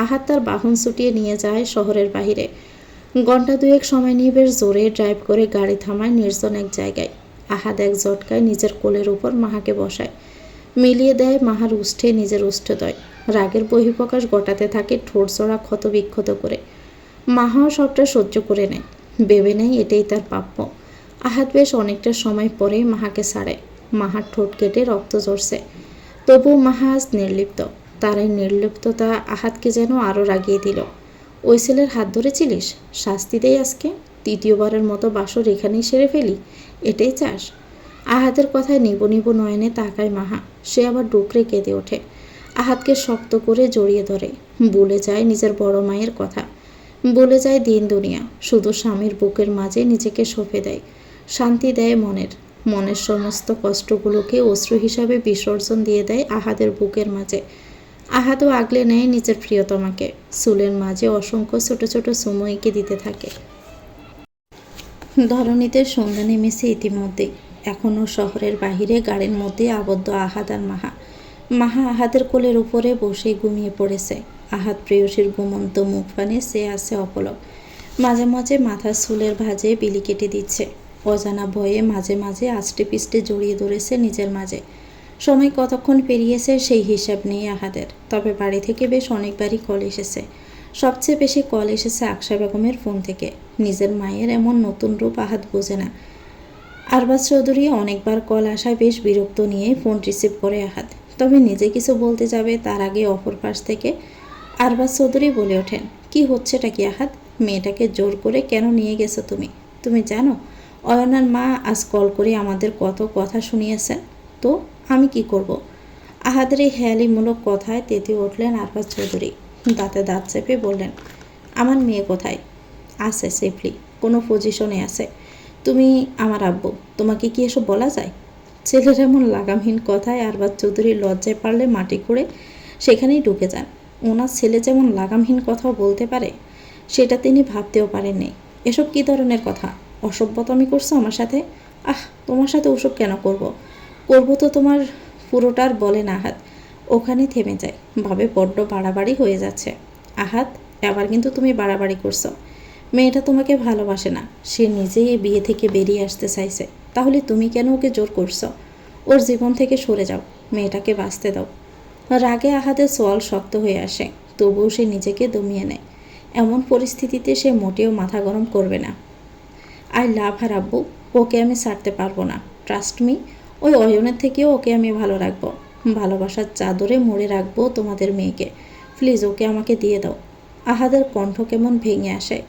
আহাদ তার বাহন ছুটিয়ে নিয়ে যায় শহরের বাহিরে। ঘন্টা দুয়েক সময় নিয়ে বেশ জোরে ড্রাইভ করে গাড়ি থামায় নির্জন এক জায়গায়। আহাদ এক ঝটকায় নিজের কোলের উপর মাহাকে বসায়, মিলিয়ে দেয় মাহার উষ্ঠে নিজের উষ্ঠদয়। রাগের বহিঃপ্রকাশ ঘটাতে থাকে ঠোঁট চড়া ক্ষত বিক্ষত করে। মাহাও সবটা সহ্য করে নেয়, ভেবে নেয় এটাই তার প্রাপ্য। আহাদ বেশ অনেকটা সময় পরেই মাহাকে ছাড়ে। মাহার ঠোঁট কেটে রক্ত ঝরছে, তবুও মাহা আজ নির্লিপ্ত। তার এই নির্লিপ্ততা আহাদকে যেন আরও রাগিয়ে দিল। ওই ছেলের হাত ধরেছিলিস, শাস্তি দেই আজকে, তৃতীয়বারের মতো বাসর এখানেই সেরে ফেলি, এটাই চাস? আহাদের কথায় নিব নিব নয়নে তাকায় মাহা। সে আবার ডুকরে কেঁদে ওঠে, আহাদকে শক্ত করে জড়িয়ে ধরে। ভুলে যায় নিজের বড় মায়ের কথা, বলে যায় দিন দুনিয়া, শুধু স্বামীর বুকের মাঝে নিজেকে সঁপে দেয়। শান্তি দেয় মনের, মনের সমস্ত কষ্টগুলোকে অশ্রু হিসাবে বিসর্জন দিয়ে দেয় আহাদের বুকের মাঝে। আহাদও আগলে নেয় নিজের প্রিয়তমাকে, চুলের মাঝে অসংখ্য ছোট ছোট চুমু এঁকে দিতে থাকে। ধরণীতে সন্ধ্যা নেমেছে ইতিমধ্যেই। এখনও শহরের বাহিরে গাড়ির মধ্যে আবদ্ধ আহাদ আর মাহা। মাহা আহাদের কোলের উপরে বসে ঘুমিয়ে পড়েছে। আহাদ প্রেয়সীর ঘুমন্ত মুখ পানে চেয়ে আছে অপলক। মাঝে মাঝে মাথার চুলের ভাঁজে বিলি কেটে দিচ্ছে। অজানা ভয়ে মাঝে মাঝে আষ্টে পিষ্টে জড়িয়ে ধরেছে নিজের মাঝে। সময় কতক্ষণ পেরিয়েছে সেই হিসাব নেই আহাদের, তবে বাড়ি থেকে বেশ অনেকবারই কল এসেছে। সবচেয়ে বেশি কল এসেছে আকশা বেগমের ফোন থেকে। নিজের মায়ের এমন নতুন রূপ আহাদ বোঝে না। আরবাজ চৌধুরী অনেকবার কল আসায় বেশ বিরক্ত নিয়ে ফোন রিসিভ করে আহাদ, তবে নিজে কিছু বলতে যাবে তার আগে অপর পাশ থেকে আরবাজ চৌধুরী বলে ওঠেন, কি হচ্ছেটা কি আহাদ? মেয়েটাকে জোর করে কেন নিয়ে গেছো তুমি? তুমি জানো অয়নার মা আজ কল করে আমাদের কত কথা শুনিয়েছেন। তো আমি কি করব? আহাদের এই হেয়ালিমূলক কথায় তেতে উঠলেন আরবাজ চৌধুরী। দাঁতে দাঁত চেপে বললেন, আমার মেয়ে কোথায়? আছে সেফলি, কোনো পজিশনে আছে। তুমি আমার আব্বু, তোমাকে কি এসব বলা যায়? ছেলের এমন লাগামহীন কথায় আরবাজ চৌধুরী লজ্জায় পারলে মাটি করে সেখানেই ঢুকে যান। ওনার ছেলে যেমন লাগামহীন কথাও বলতে পারে সেটা তিনি ভাবতেও পারেননি। এসব কী ধরনের কথা? অসভ্যতামি করছো আমার সাথে? আহ, তোমার সাথে ওসব কেন করব? করব তো তোমার পুরোটার বলে না আহাত। ওখানে থেমে যায়, ভাবে বড্ড বাড়াবাড়ি হয়ে যাচ্ছে। আহাত, এবার কিন্তু তুমি বাড়াবাড়ি করছো। মেয়েটা তোমাকে ভালোবাসে না, সে নিজেই এই বিয়ে থেকে বেরিয়ে আসতে চাইছে। তাহলে তুমি কেন ওকে জোর করছো? ওর জীবন থেকে সরে যাও, মেয়েটাকে বাঁচতে দাও। রাগে আহাদের সোয়াল শক্ত হয়ে আসে, তবুও সে নিজেকে দমিয়ে নেয়। এমন পরিস্থিতিতে সে মোটেও মাথা গরম করবে না। আই লাভ হার আব্বু, ওকে আমি ছাড়তে পারবো না। ট্রাস্ট মি, ওই অয়নের থেকেও ওকে আমি ভালো রাখবো। ভালোবাসার চাদরে মুড়ে রাখবো তোমাদের মেয়েকে। প্লিজ ওকে আমাকে দিয়ে দাও। আহাদের কণ্ঠ কেমন ভেঙে আসে।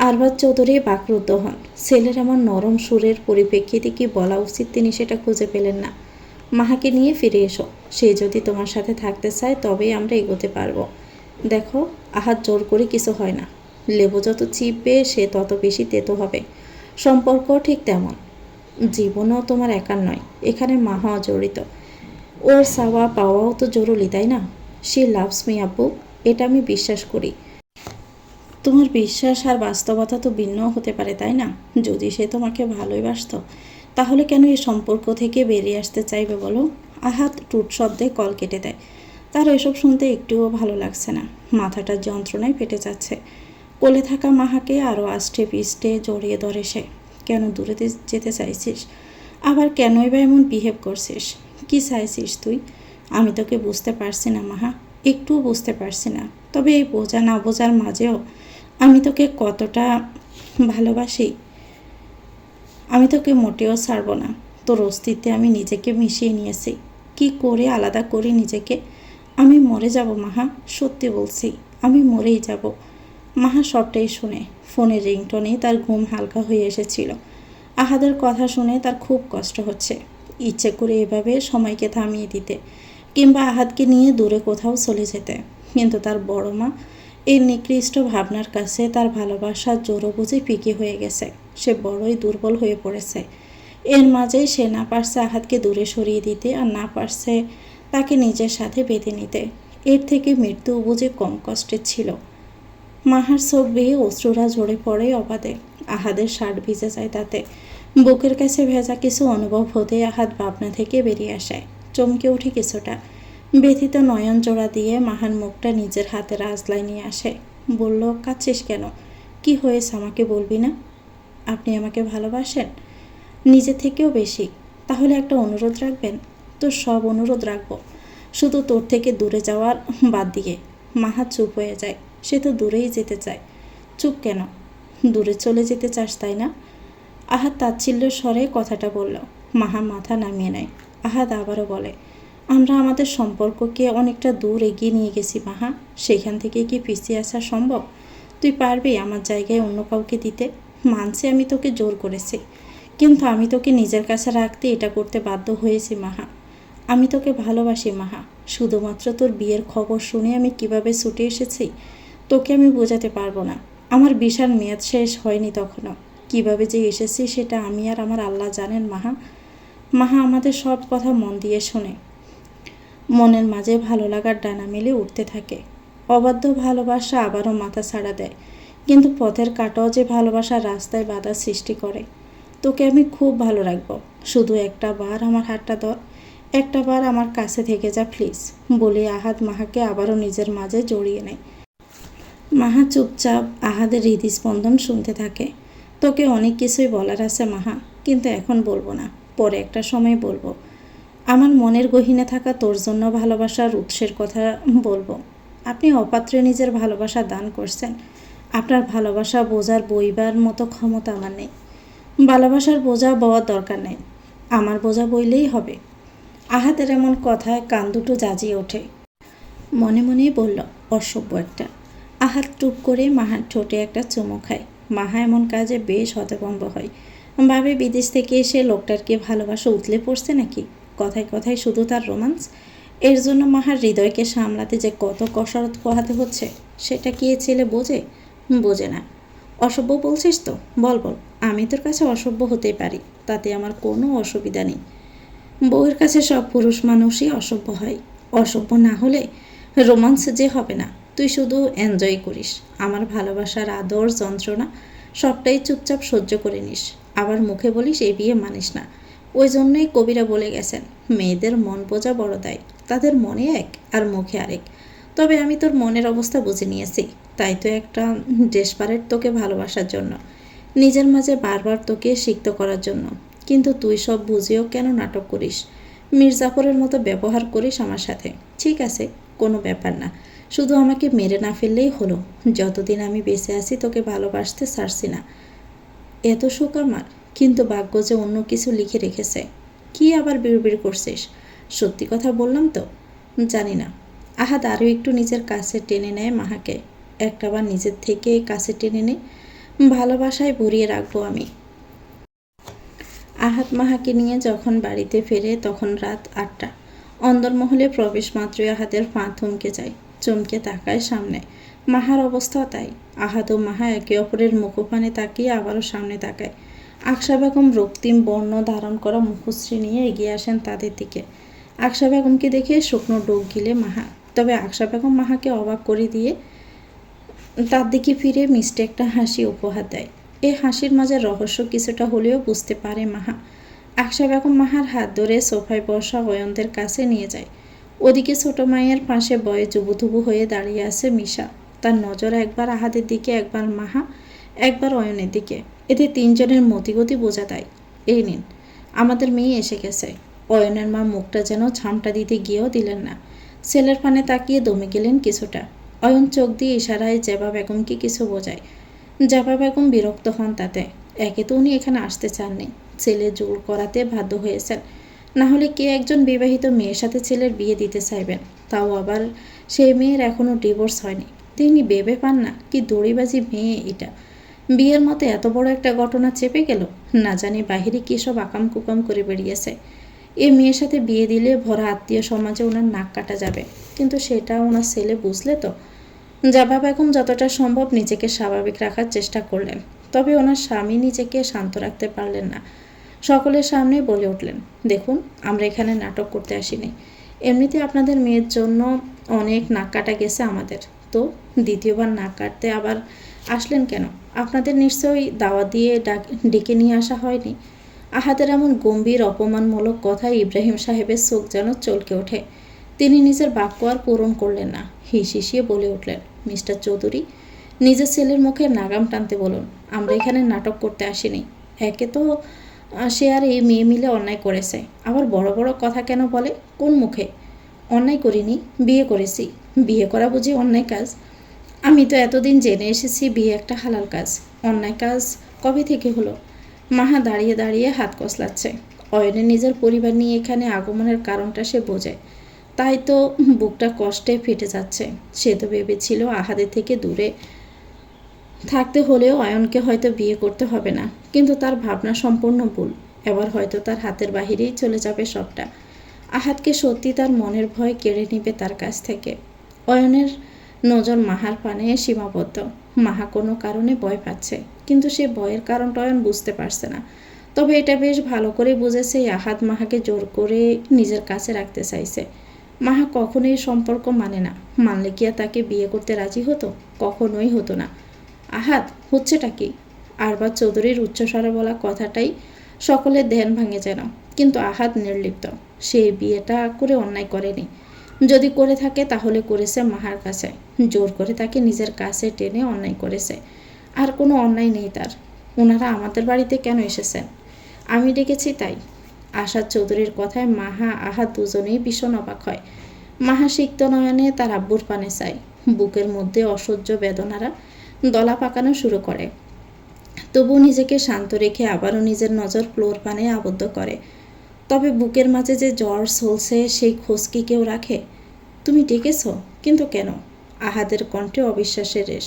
আরবাজ চৌধুরী বাকরুদ্ধ হন। ছেলের এমন নরম সুরের পরিপ্রেক্ষিতে কি বলা উচিত তিনি সেটা খুঁজে পেলেন না। মাহাকে নিয়ে ফিরে এসো, সে যদি তোমার সাথে থাকতে চায় তবেই আমরা এগোতে পারবো। দেখো, আহাত জোর করে কিছু হয় না। লেবু যত চিপবে সে তত বেশি তেতো হবে। সম্পর্ক ঠিক তেমন। জীবনও তোমার একার নয়, এখানে মাহাও জড়িত। ওর চাওয়া পাওয়াও তো জরুরি, তাই না? শি লাভস মি আব্বু, এটা আমি বিশ্বাস করি। তোমার বিশ্বাস আর বাস্তবতা তো ভিন্ন হতে পারে, তাই না? যদি সে তোমাকে ভালোই বাসত তাহলে কেন এই সম্পর্ক থেকে বেরিয়ে আসতে চাইবে বলো? আহাত টুট শব্দে কল কেটে দেয়। তার এসব শুনতে একটুও ভালো লাগছে না। মাথাটা যন্ত্রণায় ফেটে যাচ্ছে। কোলে থাকা মাহাকে আরও আষ্টে পিষ্টে জড়িয়ে ধরে সে। কেন দূরে যেতে চাইছিস? আবার কেনই বা এমন বিহেভ করছিস? কি চাইছিস তুই? আমি তোকে বুঝতে পারছি না মাহা, একটুও বুঝতে পারছি না। তবে এই বোঝা না বোঝার মাঝেও আমি তোকে কতটা ভালোবাসি। আমি তোকে মোটেও ছাড়ব না। তোর অস্তিত্বে আমি নিজেকে মিশিয়ে নিয়েছি। কি করে আলাদা করি নিজেকে? আমি মরে যাব মাহা, সত্যি বলছি, আমি মরেই যাব। মাহা সবটাই শুনে। ফোনের রিংটনে তার ঘুম হালকা হয়ে এসেছিল। আহাদের কথা শুনে তার খুব কষ্ট হচ্ছে। ইচ্ছে করে এভাবে সময়কে থামিয়ে দিতে, কিংবা আহাদকে নিয়ে দূরে কোথাও চলে যেতে। কিন্তু তার বড় মা এই নিকৃষ্ট ভাবনার কাছে তার ভালোবাসার জোরও বুঝে ফিকে হয়ে গেছে। সে বড়ই দুর্বল হয়ে পড়েছে। এর মাঝেই সে না পারছে আহাদকে দূরে সরিয়ে দিতে, আর না পারছে তাকে নিজের সাথে বেঁধে নিতে। এর থেকে মৃত্যু বুঝে কম কষ্টের ছিল। মাহার চোখ বেয়ে অশ্রুরা ঝরে পড়ে অবাধে। আহাদের শার্ট ভিজে যায় তাতে। বুকের কাছে ভেজা কিছু অনুভব হতে আহাদ ভাবনা থেকে বেরিয়ে আসে। চমকে উঠে কিছুটা। ব্যথিত নয়ন জোড়া দিয়ে মাহার মুখটা নিজের হাতের আঁচলায় নিয়ে আসে। বলল, কাঁদছিস কেন? কি হয়েছে আমাকে বলবি না? আপনি আমাকে ভালোবাসেন নিজে থেকেও বেশি। তাহলে একটা অনুরোধ রাখবেন? তোর সব অনুরোধ রাখবো, শুধু তোর থেকে দূরে যাওয়ার বাদ দিয়ে। মাহা চুপ হয়ে যায়। সে তো দূরেই যেতে চায়। চুপ কেন? দূরে চলে যেতে চাস তাই না? আহাদ তাচ্ছিল্যের স্বরে কথাটা বলল। মাহা মাথা নামিয়ে নেয়। আহাদ আবারও বলে, আমরা আমাদের সম্পর্ককে অনেকটা দূর এগিয়ে নিয়ে গেছি মাহা। সেখান থেকে কি পিছিয়ে আসা সম্ভব? তুই পারবি আমার জায়গায় অন্য কাউকে দিতে? মানছি আমি তোকে জোর করেছি, কিন্তু আমি তোকে নিজের কাছে রাখতে এটা করতে বাধ্য হয়েছি মাহা। আমি তোকে ভালোবাসি মাহা। শুধুমাত্র তোর বিয়ের খবর শুনে আমি কিভাবে ছুটে এসেছি তোকে আমি বোঝাতে পারবো না। আমার বিশাল মেয়াদ শেষ হয়নি তখনও। কিভাবে যে এসেছি সেটা আমি আর আমার আল্লাহ জানেন মাহা। মাহা আমাদের সব কথা মন দিয়ে শোনে। মনের মাঝে ভালো লাগার ডানা মেলে উঠতে থাকে। অবাধ্য ভালোবাসা আবারও মাথা ছাড়া দেয়। কিন্তু পথের কাটাও যে ভালোবাসার রাস্তায় বাধা সৃষ্টি করে। তোকে আমি খুব ভালো রাখবো, শুধু একটা বার আমার হাতটা ধর, একটা বার আমার কাছে থেকে যা প্লিজ, বলে আহাদ মাহাকে আবারও নিজের মাঝে জড়িয়ে নেয়। মাহা চুপচাপ আহাদের হৃদস্পন্দন শুনতে থাকে। তোকে অনেক কিছুই বলার আছে মাহা, কিন্তু এখন বলবো না, পরে একটা সময় বলবো। আমার মনের গহীনে থাকা তোর জন্য ভালোবাসার উৎসের কথা বলবো। আপনি অপাত্রে নিজের ভালোবাসা দান করছেন। আপনার ভালোবাসা বোঝার বইবার মতো ক্ষমতা আমার নেই। ভালোবাসার বোঝা বওয়ার দরকার নেই, আমার বোঝা বইলেই হবে। আহাদের এমন কথায় কান দুটো জাজিয়ে ওঠে। মনে মনেই বলল, অসভ্য একটা। আহাদ টুপ করে মাহার ঠোঁটে একটা চুমু খায়। মাহা এমন কাজে বেশ হতভম্ব হয়। ভাবে বিদেশ থেকে এসে লোকটার কি ভালোবাসা উতলে পড়ছে নাকি? কথায় কথায় শুধু তার রোমান্স। এর জন্য মাহার হৃদয়কে সামলাতে যে কত কসরত পোহাতে হচ্ছে সেটা কি এ ছেলে বোঝে? বোঝে না। অসভ্য বলছিস তো? বল বল, আমি তোর কাছে অসভ্য হতেই পারি, তাতে আমার কোনো অসুবিধা নেই। বউয়ের কাছে সব পুরুষ মানুষই অসভ্য হয়। অসভ্য না হলে রোমান্স যে হবে না। তুই শুধু এনজয় করিস, আমার ভালোবাসার আদর যন্ত্রণা সবটাই চুপচাপ সহ্য করে নিস। আবার মুখে বলিস এই বিয়ে মানিস না। ওই জন্যই কবিরা বলে গেছেন, মেয়েদের মন বোঝা বড় দায়। তাদের মনে এক আর মুখে আরেক। তবে আমি তোর মনের অবস্থা বুঝে নিয়েছি, তাই তো একটা ডেসপারেট তোকে ভালোবাসার জন্য, নিজের মাঝে বারবার তোকে সিক্ত করার জন্য। কিন্তু তুই সব বুঝেও কেন নাটক করিস, মির্জাফরের মতো ব্যবহার করিস আমার সাথে? ঠিক আছে, কোনো ব্যাপার না, শুধু আমাকে মেরে না ফেললেই হলো। যতদিন আমি বেঁচে আছি তোকে ভালোবাসতে ছাড়ছি না। এত শোক আমার, কিন্তু ভাগ্য যে অন্য কিছু লিখে রেখেছে। কি আবার বিড়বিড় করছিস? সত্যি কথা বললাম তো। জানি না। আহাদ আরও একটু নিজের কাছে টেনে নেয় মাহাকে, একটাবার নিজের থেকে কাছে টেনে নে। ভালোবাসায় ভরিয়ে রাখবো আমি। আহাদ মাহাকে নিয়ে যখন বাড়িতে ফেরে তখন রাত 8টা। অন্দরমহলে প্রবেশ মাত্রই আহাদের পা থমকে যায়, চমকে তাকায় সামনে। মাহার অবস্থাও তাই। আহাদ ও মাহা একে অপরের মুখোপানে তাকিয়ে আবারও সামনে তাকায়। আকশা বেগম রক্তিম বর্ণ ধারণ করা মুখশ্রী নিয়ে এগিয়ে আসেন তাদের দিকে। আকশা বেগমকে দেখে শুকনো ডোক গিলে মাহা, তবে আকশা বেগম মাহাকে অবাক করে দিয়ে তার দিকে ফিরে মিষ্টি একটা হাসি উপহার দেয়। এই হাসির মাঝে রহস্য কিছুটা হলেও বুঝতে পারে মাহা। আকশা বেগম মাহার হাত ধরে সোফায় বসা অয়নদের কাছে নিয়ে যায়। ওদিকে ছোট মায়ের পাশে বয়ে জুবুথুবু হয়ে দাঁড়িয়ে আছে মিশা। তার নজর একবার আহাদের দিকে, একবার মাহা, একবার অয়নের দিকে। এতে তিনজনের মতিগতি বোঝা দেয়। এই নিন, আমাদের মেয়ে এসে গেছে। অয়নের মা মুখটা যেন ঝামটা দিতে গিয়েও দিলেন না। ছেলের পানে তাকিয়ে দমে গেলেন কিছুটা। অয়ন চোখ দিয়ে ইশারায় জেবা বেগমকে কিছু বোঝায়। জেবা বেগম বিরক্ত হন তাতে। একে তো উনি এখানে আসতে চাননি, ছেলে জোর করাতে বাধ্য হয়েছেন। না হলে কে একজন বিবাহিত মেয়ের সাথে ছেলের বিয়ে দিতে চাইবেন? তাও আবার সেই মেয়ের এখনও ডিভোর্স হয়নি। তিনি ভেবে পান না কি দড়িবাজি মেয়ে এটা। বিয়ের মতো এত বড় একটা ঘটনা চেপে গেল। না জানি বাহিরে কী সব আকাম কুকাম করে বেরিয়েছে। এ মেয়ের সাথে বিয়ে দিলে ভরা আত্মীয় সমাজে ওনার নাক কাটা যাবে। কিন্তু সেটা ওনার ছেলে বুঝলে তো। জাভা বেগম যতটা সম্ভব নিজেকে স্বাভাবিক রাখার চেষ্টা করলেন, তবে ওনার স্বামী নিজেকে শান্ত রাখতে পারলেন না। সকলের সামনে বলে উঠলেন, দেখুন, আমরা এখানে নাটক করতে আসিনি। এমনিতে আপনাদের মেয়ের জন্য অনেক নাক কাটা গেছে আমাদের, তো দ্বিতীয়বার নাক কাটতে আবার আসলেন কেন? আপনাদের নিশ্চয়ই দাওয়া দিয়ে ডেকে নিয়ে আসা হয়নি। আহাদের এমন গম্ভীর অপমানমূলক কথায় ইব্রাহিম সাহেবের চোখ যেন চলকে ওঠে। তিনি নিজের বাক্য আর পূরণ করলেন না, হিসিয়ে বলে উঠলেন, মিস্টার চৌধুরী, নিজের ছেলের মুখে নাগাম টানতে বলুন। আমরা এখানে নাটক করতে আসিনি। একে তো সে আর এই মেয়ে মিলে অন্যায় করেছে, আবার বড় বড় কথা কেন বলে? কোন মুখে? অন্যায় করিনি, বিয়ে করেছি। বিয়ে করা বুঝি অন্যায় কাজ? আমি তো এতদিন জেনে এসেছি বিয়ে একটা হালাল কাজ। অন্যায় কাজ কবে থেকে হলো? মাহা দাঁড়িয়ে দাঁড়িয়ে হাত কসলাচ্ছে। অয়নের নিজের পরিবার নিয়ে এখানে আগমনের কারণটা সে বোঝে, তাই তো বুকটা কষ্টে ফেটে যাচ্ছে। সে তো ভেবেছিল আহাদের থেকে দূরে থাকতে হলেও অয়নকে হয়তো বিয়ে করতে হবে না, কিন্তু তার ভাবনা সম্পূর্ণ ভুল। এবার হয়তো তার হাতের বাহিরেই চলে যাবে সবটা। আহাদকে সত্যি তার মনের ভয় কেড়ে নিবে তার কাছ থেকে। অয়নের নজর মাহার পানে সীমাবদ্ধ। মাহা কোনো কারণে ভয় পাচ্ছে, কিন্তু সে ভয়ের কারণটা অয়ন বুঝতে পারছে না। তবে এটা বেশ ভালো করে বুঝেছে আহাদ মাহাকে জোর করে নিজের কাছে রাখতে চাইছে। মাহা কখনোই সম্পর্ক মানে না। মানলে কি আর তাকে বিয়ে করতে রাজি হতো? কখনোই হতো না। আহাদ, হচ্ছেটা কি? আরবাজ চৌধুরীর উচ্চস্বরে বলা কথাটাই সকলের ধ্যান ভাঙে যেন। কিন্তু আহাদ নির্লিপ্ত। সে বিয়েটা করে অন্যায় করেনি। যদি করে থাকে তাহলে করেছে মাহার কাছে, জোর করে তাকে নিজের কাছে টেনে অন্যায় করেছে। আর কোনো অন্যায় নেই তার। ওনারা আমাদের বাড়িতে কেন এসেছেন? আমি ডেকেছি তাই। আশাদ চৌধুরীর কথায় মাহা আহাদ দুজনেই ভীষণ অবাক হয়। মাহা সিক্ত নয়নে তার আব্বুর পানে চায়। বুকের মধ্যে অসহ্য বেদনারা দলা পাকানো শুরু করে। তবু নিজেকে শান্ত রেখে আবারও নিজের নজর ফ্লোর পানে আবদ্ধ করে। তবে বুকের মাঝে যে জ্বর চলছে সেই খোঁজ কি কেউ রাখে? তুমি ডেকেছ, কিন্তু কেন? আহাদের কণ্ঠে অবিশ্বাসের রেশ।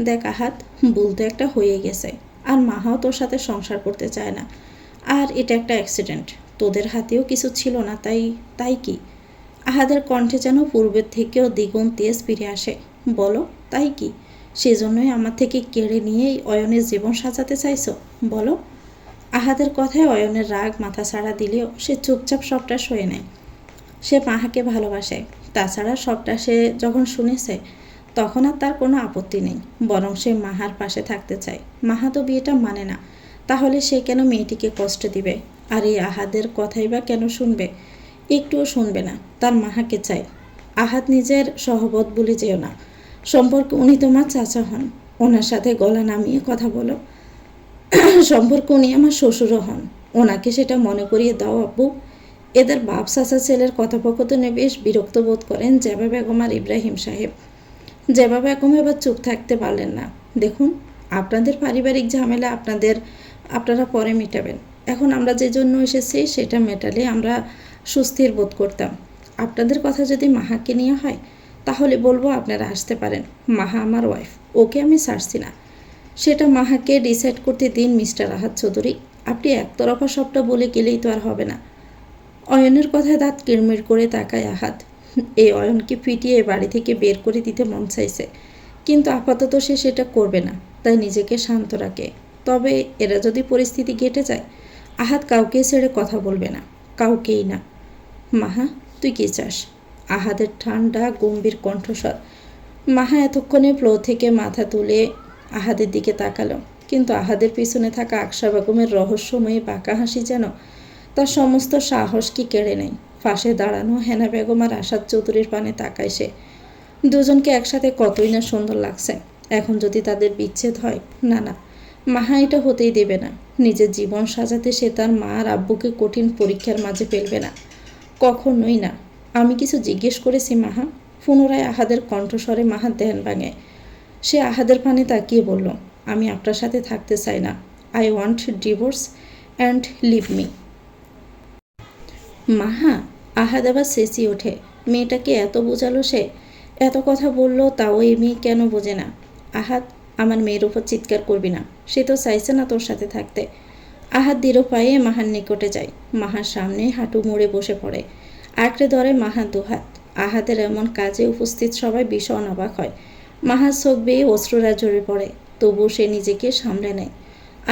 দেখ আহাদ, ভুল তো একটা হয়ে গেছে, আর মাহাও তোর সাথে সংসার করতে চায় না। আর এটা একটা অ্যাক্সিডেন্ট, তোদের হাতেও কিছু ছিল না, তাই কি? আহাদের কণ্ঠে যেন পূর্বের থেকেও দ্বিগুণ তেজ ফিরে আসে। বলো, তাই কি? সেজন্যই আমার থেকে কেড়ে নিয়েই অয়নের জীবন সাজাতে চাইছো? বলো। আহাদের কথায় অয়নের রাগ মাথা ছাড়া দিলেও সে চুপচাপ সবটা সয়ে নেয়। সে মাহাকে ভালোবাসে, তাছাড়া সবটা সে যখন শুনেছে তখন আর তার কোনো আপত্তি নেই, বরং সে মাহার পাশে থাকতে চায়। মাহা তো বিয়েটা মানে না, তাহলে সে কেন মেয়েটিকে কষ্ট দিবে? আর এই আহাদের কথাই বা কেন শুনবে? একটুও শুনবে না, তার মাহাকে চায়। আহাদ নিজের সহবত বলে যেও না, সম্পর্কে উনি তোমার চাচা হন, ওনার সাথে গলা নামিয়ে কথা বলো। সম্পর্ক উনি আমার শ্বশুরও হন, ওনাকে সেটা মনে করিয়ে দাও আব্বু। এদের বাপ চাচা ছেলের কথোপকথনে বেশ বিরক্ত বোধ করেন জেবা বেগম আর ইব্রাহিম সাহেব। জেবা বেগম এবার চুপ থাকতে পারলেন না। দেখুন, আপনাদের পারিবারিক ঝামেলা আপনারা পরে মেটাবেন, এখন আমরা যে জন্য এসেছি সেটা মেটালে আমরা সুস্থির বোধ করতাম। আপনাদের কথা যদি মাহাকে নিয়ে হয় তাহলে বলবো আপনারা আসতে পারেন। মাহা আমার ওয়াইফ, ওকে আমি ছাড়ছি না। সেটা মাহাকে ডিসাইড করতে দিন মিস্টার আহাদ চৌধুরী। আপনি একতরফা সবটা বলে গেলেই তো আর হবে না। অয়নের কথায় দাঁত কিড়মিড় করে তাকায় আহাদ। এই অয়নকে পিটিয়ে বাড়ি থেকে বের করে দিতে মন চাইছে, কিন্তু আপাতত সে সেটা করবে না, তাই নিজেকে শান্ত রাখে। তবে এরা যদি পরিস্থিতি ঘেটে যায়, আহাদ কাউকে ছেড়ে কথা বলবে না, কাউকেই না। মাহা, তুই কী চাস? আহাদের ঠান্ডা গম্ভীর কণ্ঠস্বর। মাহা এতক্ষণে ফ্লো থেকে মাথা তুলে আহাদের দিকে তাকালো, কিন্তু আহাদের পিছনে থাকা আকশা বেগমের রহস্যময়ী বাঁকা হাসি যেন তার সমস্ত সাহসকে কেড়ে নেয়। পাশে দাঁড়ানো হেনা বেগম আর আসাদ চৌধুরীর পানে তাকায় সে। দুজনকে একসাথে কতই না সুন্দর লাগছে। এখন যদি তাদের বিচ্ছেদ হয়, না না, মাহা এটা হতেই দেবে না। নিজের জীবন সাজাতে সে তার মা আর আব্বুকে কঠিন পরীক্ষার মাঝে ফেলবে না, কখনোই না। আমি কিছু জিজ্ঞেস করেছি মাহা? পুনরায় আহাদের কণ্ঠস্বরে মাহার ধ্যান ভাঙে। সে আহাদের পানে তাকিয়ে বলল, আমি আপনার সাথে থাকতে চাই না। I want divorce and leave me. Maha, Ahad আবার চেঁচিয়ে ওঠে। মেয়েটাকে এত বোঝালো সে, এত কথা বলল, তাও এই মেয়ে কেন বোঝে না? আহাদ, আমার মেয়ের উপর চিৎকার করবি না, সে তো চাইছে না তোর সাথে থাকতে। আহাদ দৃঢ় পায়ে মাহার নিকটে যায়, মাহার সামনে হাঁটু মুড়ে বসে পড়ে, আঁকড়ে ধরে মাহার দুহাত। আহাদের এমন কাজে উপস্থিত সবাই ভীষণ অবাক হয়। মাহার চোখ বেয়ে অশ্রুরা ঝরে পড়ে, তবুও সে নিজেকে সামলে নেয়।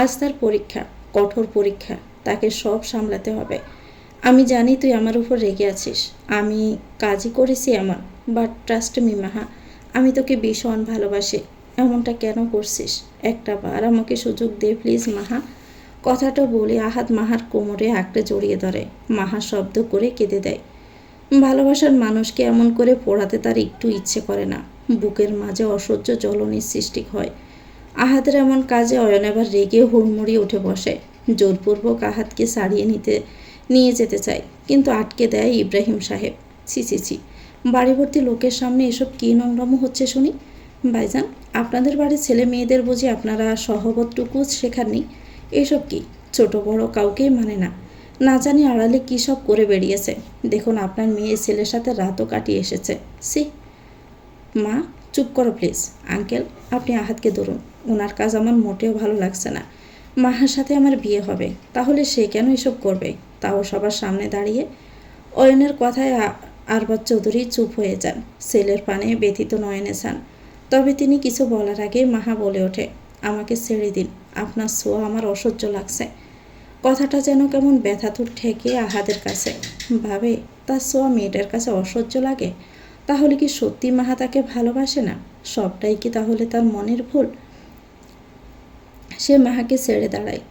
আজ তার পরীক্ষা, কঠোর পরীক্ষা, তাকে সব সামলাতে হবে। আমি জানি তুই আমার উপর রেগে আছিস, আমি কাজই করেছি এমন, বাট ট্রাস্ট মি মাহা, আমি তোকে ভীষণ ভালোবাসি। এমনটা কেন করছিস? একটা বার আমাকে সুযোগ দে প্লিজ মাহা। কথাটা বলে আহাদ মাহার কোমরে আঁকড়ে জড়িয়ে ধরে। মাহা শব্দ করে কেঁদে দেয়। ভালোবাসার মানুষকে এমন করে পোড়াতে তার একটু ইচ্ছে করে না, বুকের মাঝে অসহ্য জ্বলনের সৃষ্টি হয়। আহাদের এমন কাজে অয়ন এবার রেগে হুড়মুড়িয়ে উঠে বসে, জোরপূর্বক আহাদকে ছাড়িয়ে নিয়ে যেতে চায়, কিন্তু আটকে দেয় ইব্রাহিম সাহেব। ছি ছি ছি, বাড়িভর্তি লোকের সামনে এসব কী নোংরামো হচ্ছে শুনি? ভাইজান, আপনাদের বাড়ির ছেলে মেয়েদের বুঝি আপনারা সহবতটুকু শেখাননি? এসব কি? ছোট বড় কাউকেই মানে না, না জানি আড়ালে কী সব করে বেরিয়েছে। দেখুন, আপনার মেয়ে ছেলের সাথে রাতও কাটিয়ে এসেছে। সি। মা, চুপ করো প্লিজ। আঙ্কেল, আপনি আহাদকে ধরুন, ওনার কাজ আমার মোটেও ভালো লাগছে না। মাহার সাথে আমার বিয়ে হবে, তাহলে সে কেন এসব করবে, তাও সবার সামনে দাঁড়িয়ে? অয়নের কথায় আরবাজ চৌধুরী চুপ হয়ে যান, ছেলের পানে ব্যথিত নয়নে চান। তবে তিনি কিছু বলার আগে মাহা বলে ওঠে, আমাকে ছেড়ে দিন, আপনার ছোঁয়া আমার অসহ্য লাগছে। কথাটা যেন কেমন ব্যথাতুর ঠেকে আহাদের কাছে। ভাবে, তার ছোঁয়া মেয়েটার কাছে অসহ্য লাগে? তাহলে কি সত্যি মাহা তাকে ভালোবাসে না? সবটাই কি তাহলে তার মনের ভুল? সে মাহাকে ছেড়ে দাঁড়ায়,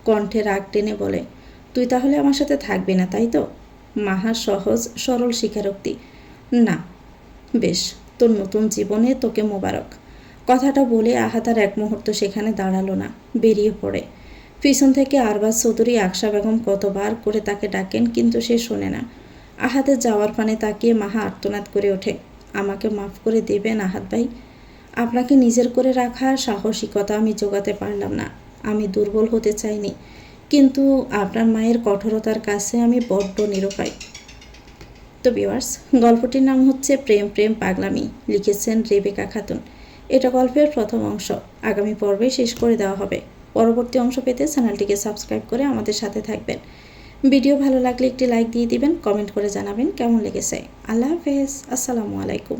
কণ্ঠে রাগ টেনে বলে, তুই তাহলে আমার সাথে থাকবি না, তাই তো? মাহার সহজ সরল স্বীকারোক্তি, না। বেশ, তোর নতুন জীবনে তোকে মোবারক। কথাটা বলে আহাদ আর এক মুহূর্ত সেখানে দাঁড়ালো না, বেরিয়ে পড়ে। পিছন থেকে আরবাজ চৌধুরী আকশা বেগম কতবার করে তাকে ডাকেন, কিন্তু সে শোনে না। আহাদের যাওয়ার পানে তাকিয়ে মাহা আর্তনাদ করে ওঠে, আমাকে মাফ করে দেবেন আহাদ ভাই, আপনাকে নিজের করে রাখার সাহসিকতা আমি জোগাতে পারলাম না। আমি দুর্বল হতে চাইনি, কিন্তু আপনার মায়ের কঠোরতার কাছে আমি বড্ড নিরুপায়। তো ভিউয়ার্স, গল্পটির নাম হচ্ছে প্রেম প্রেম পাগলামি, লিখেছেন রেবেকা খাতুন। এটা গল্পের প্রথম অংশ, আগামী পর্বে শেষ করে দেওয়া হবে। পরবর্তী অংশ পেতে চ্যানেলটিকে সাবস্ক্রাইব করে আমাদের সাথে থাকবেন। ভিডিও ভালো লাগলে একটি লাইক দিয়ে দিবেন, কমেন্ট করে জানাবেন কেমন লেগেছে। আল্লাহ হাফেজ, আসসালামু আলাইকুম।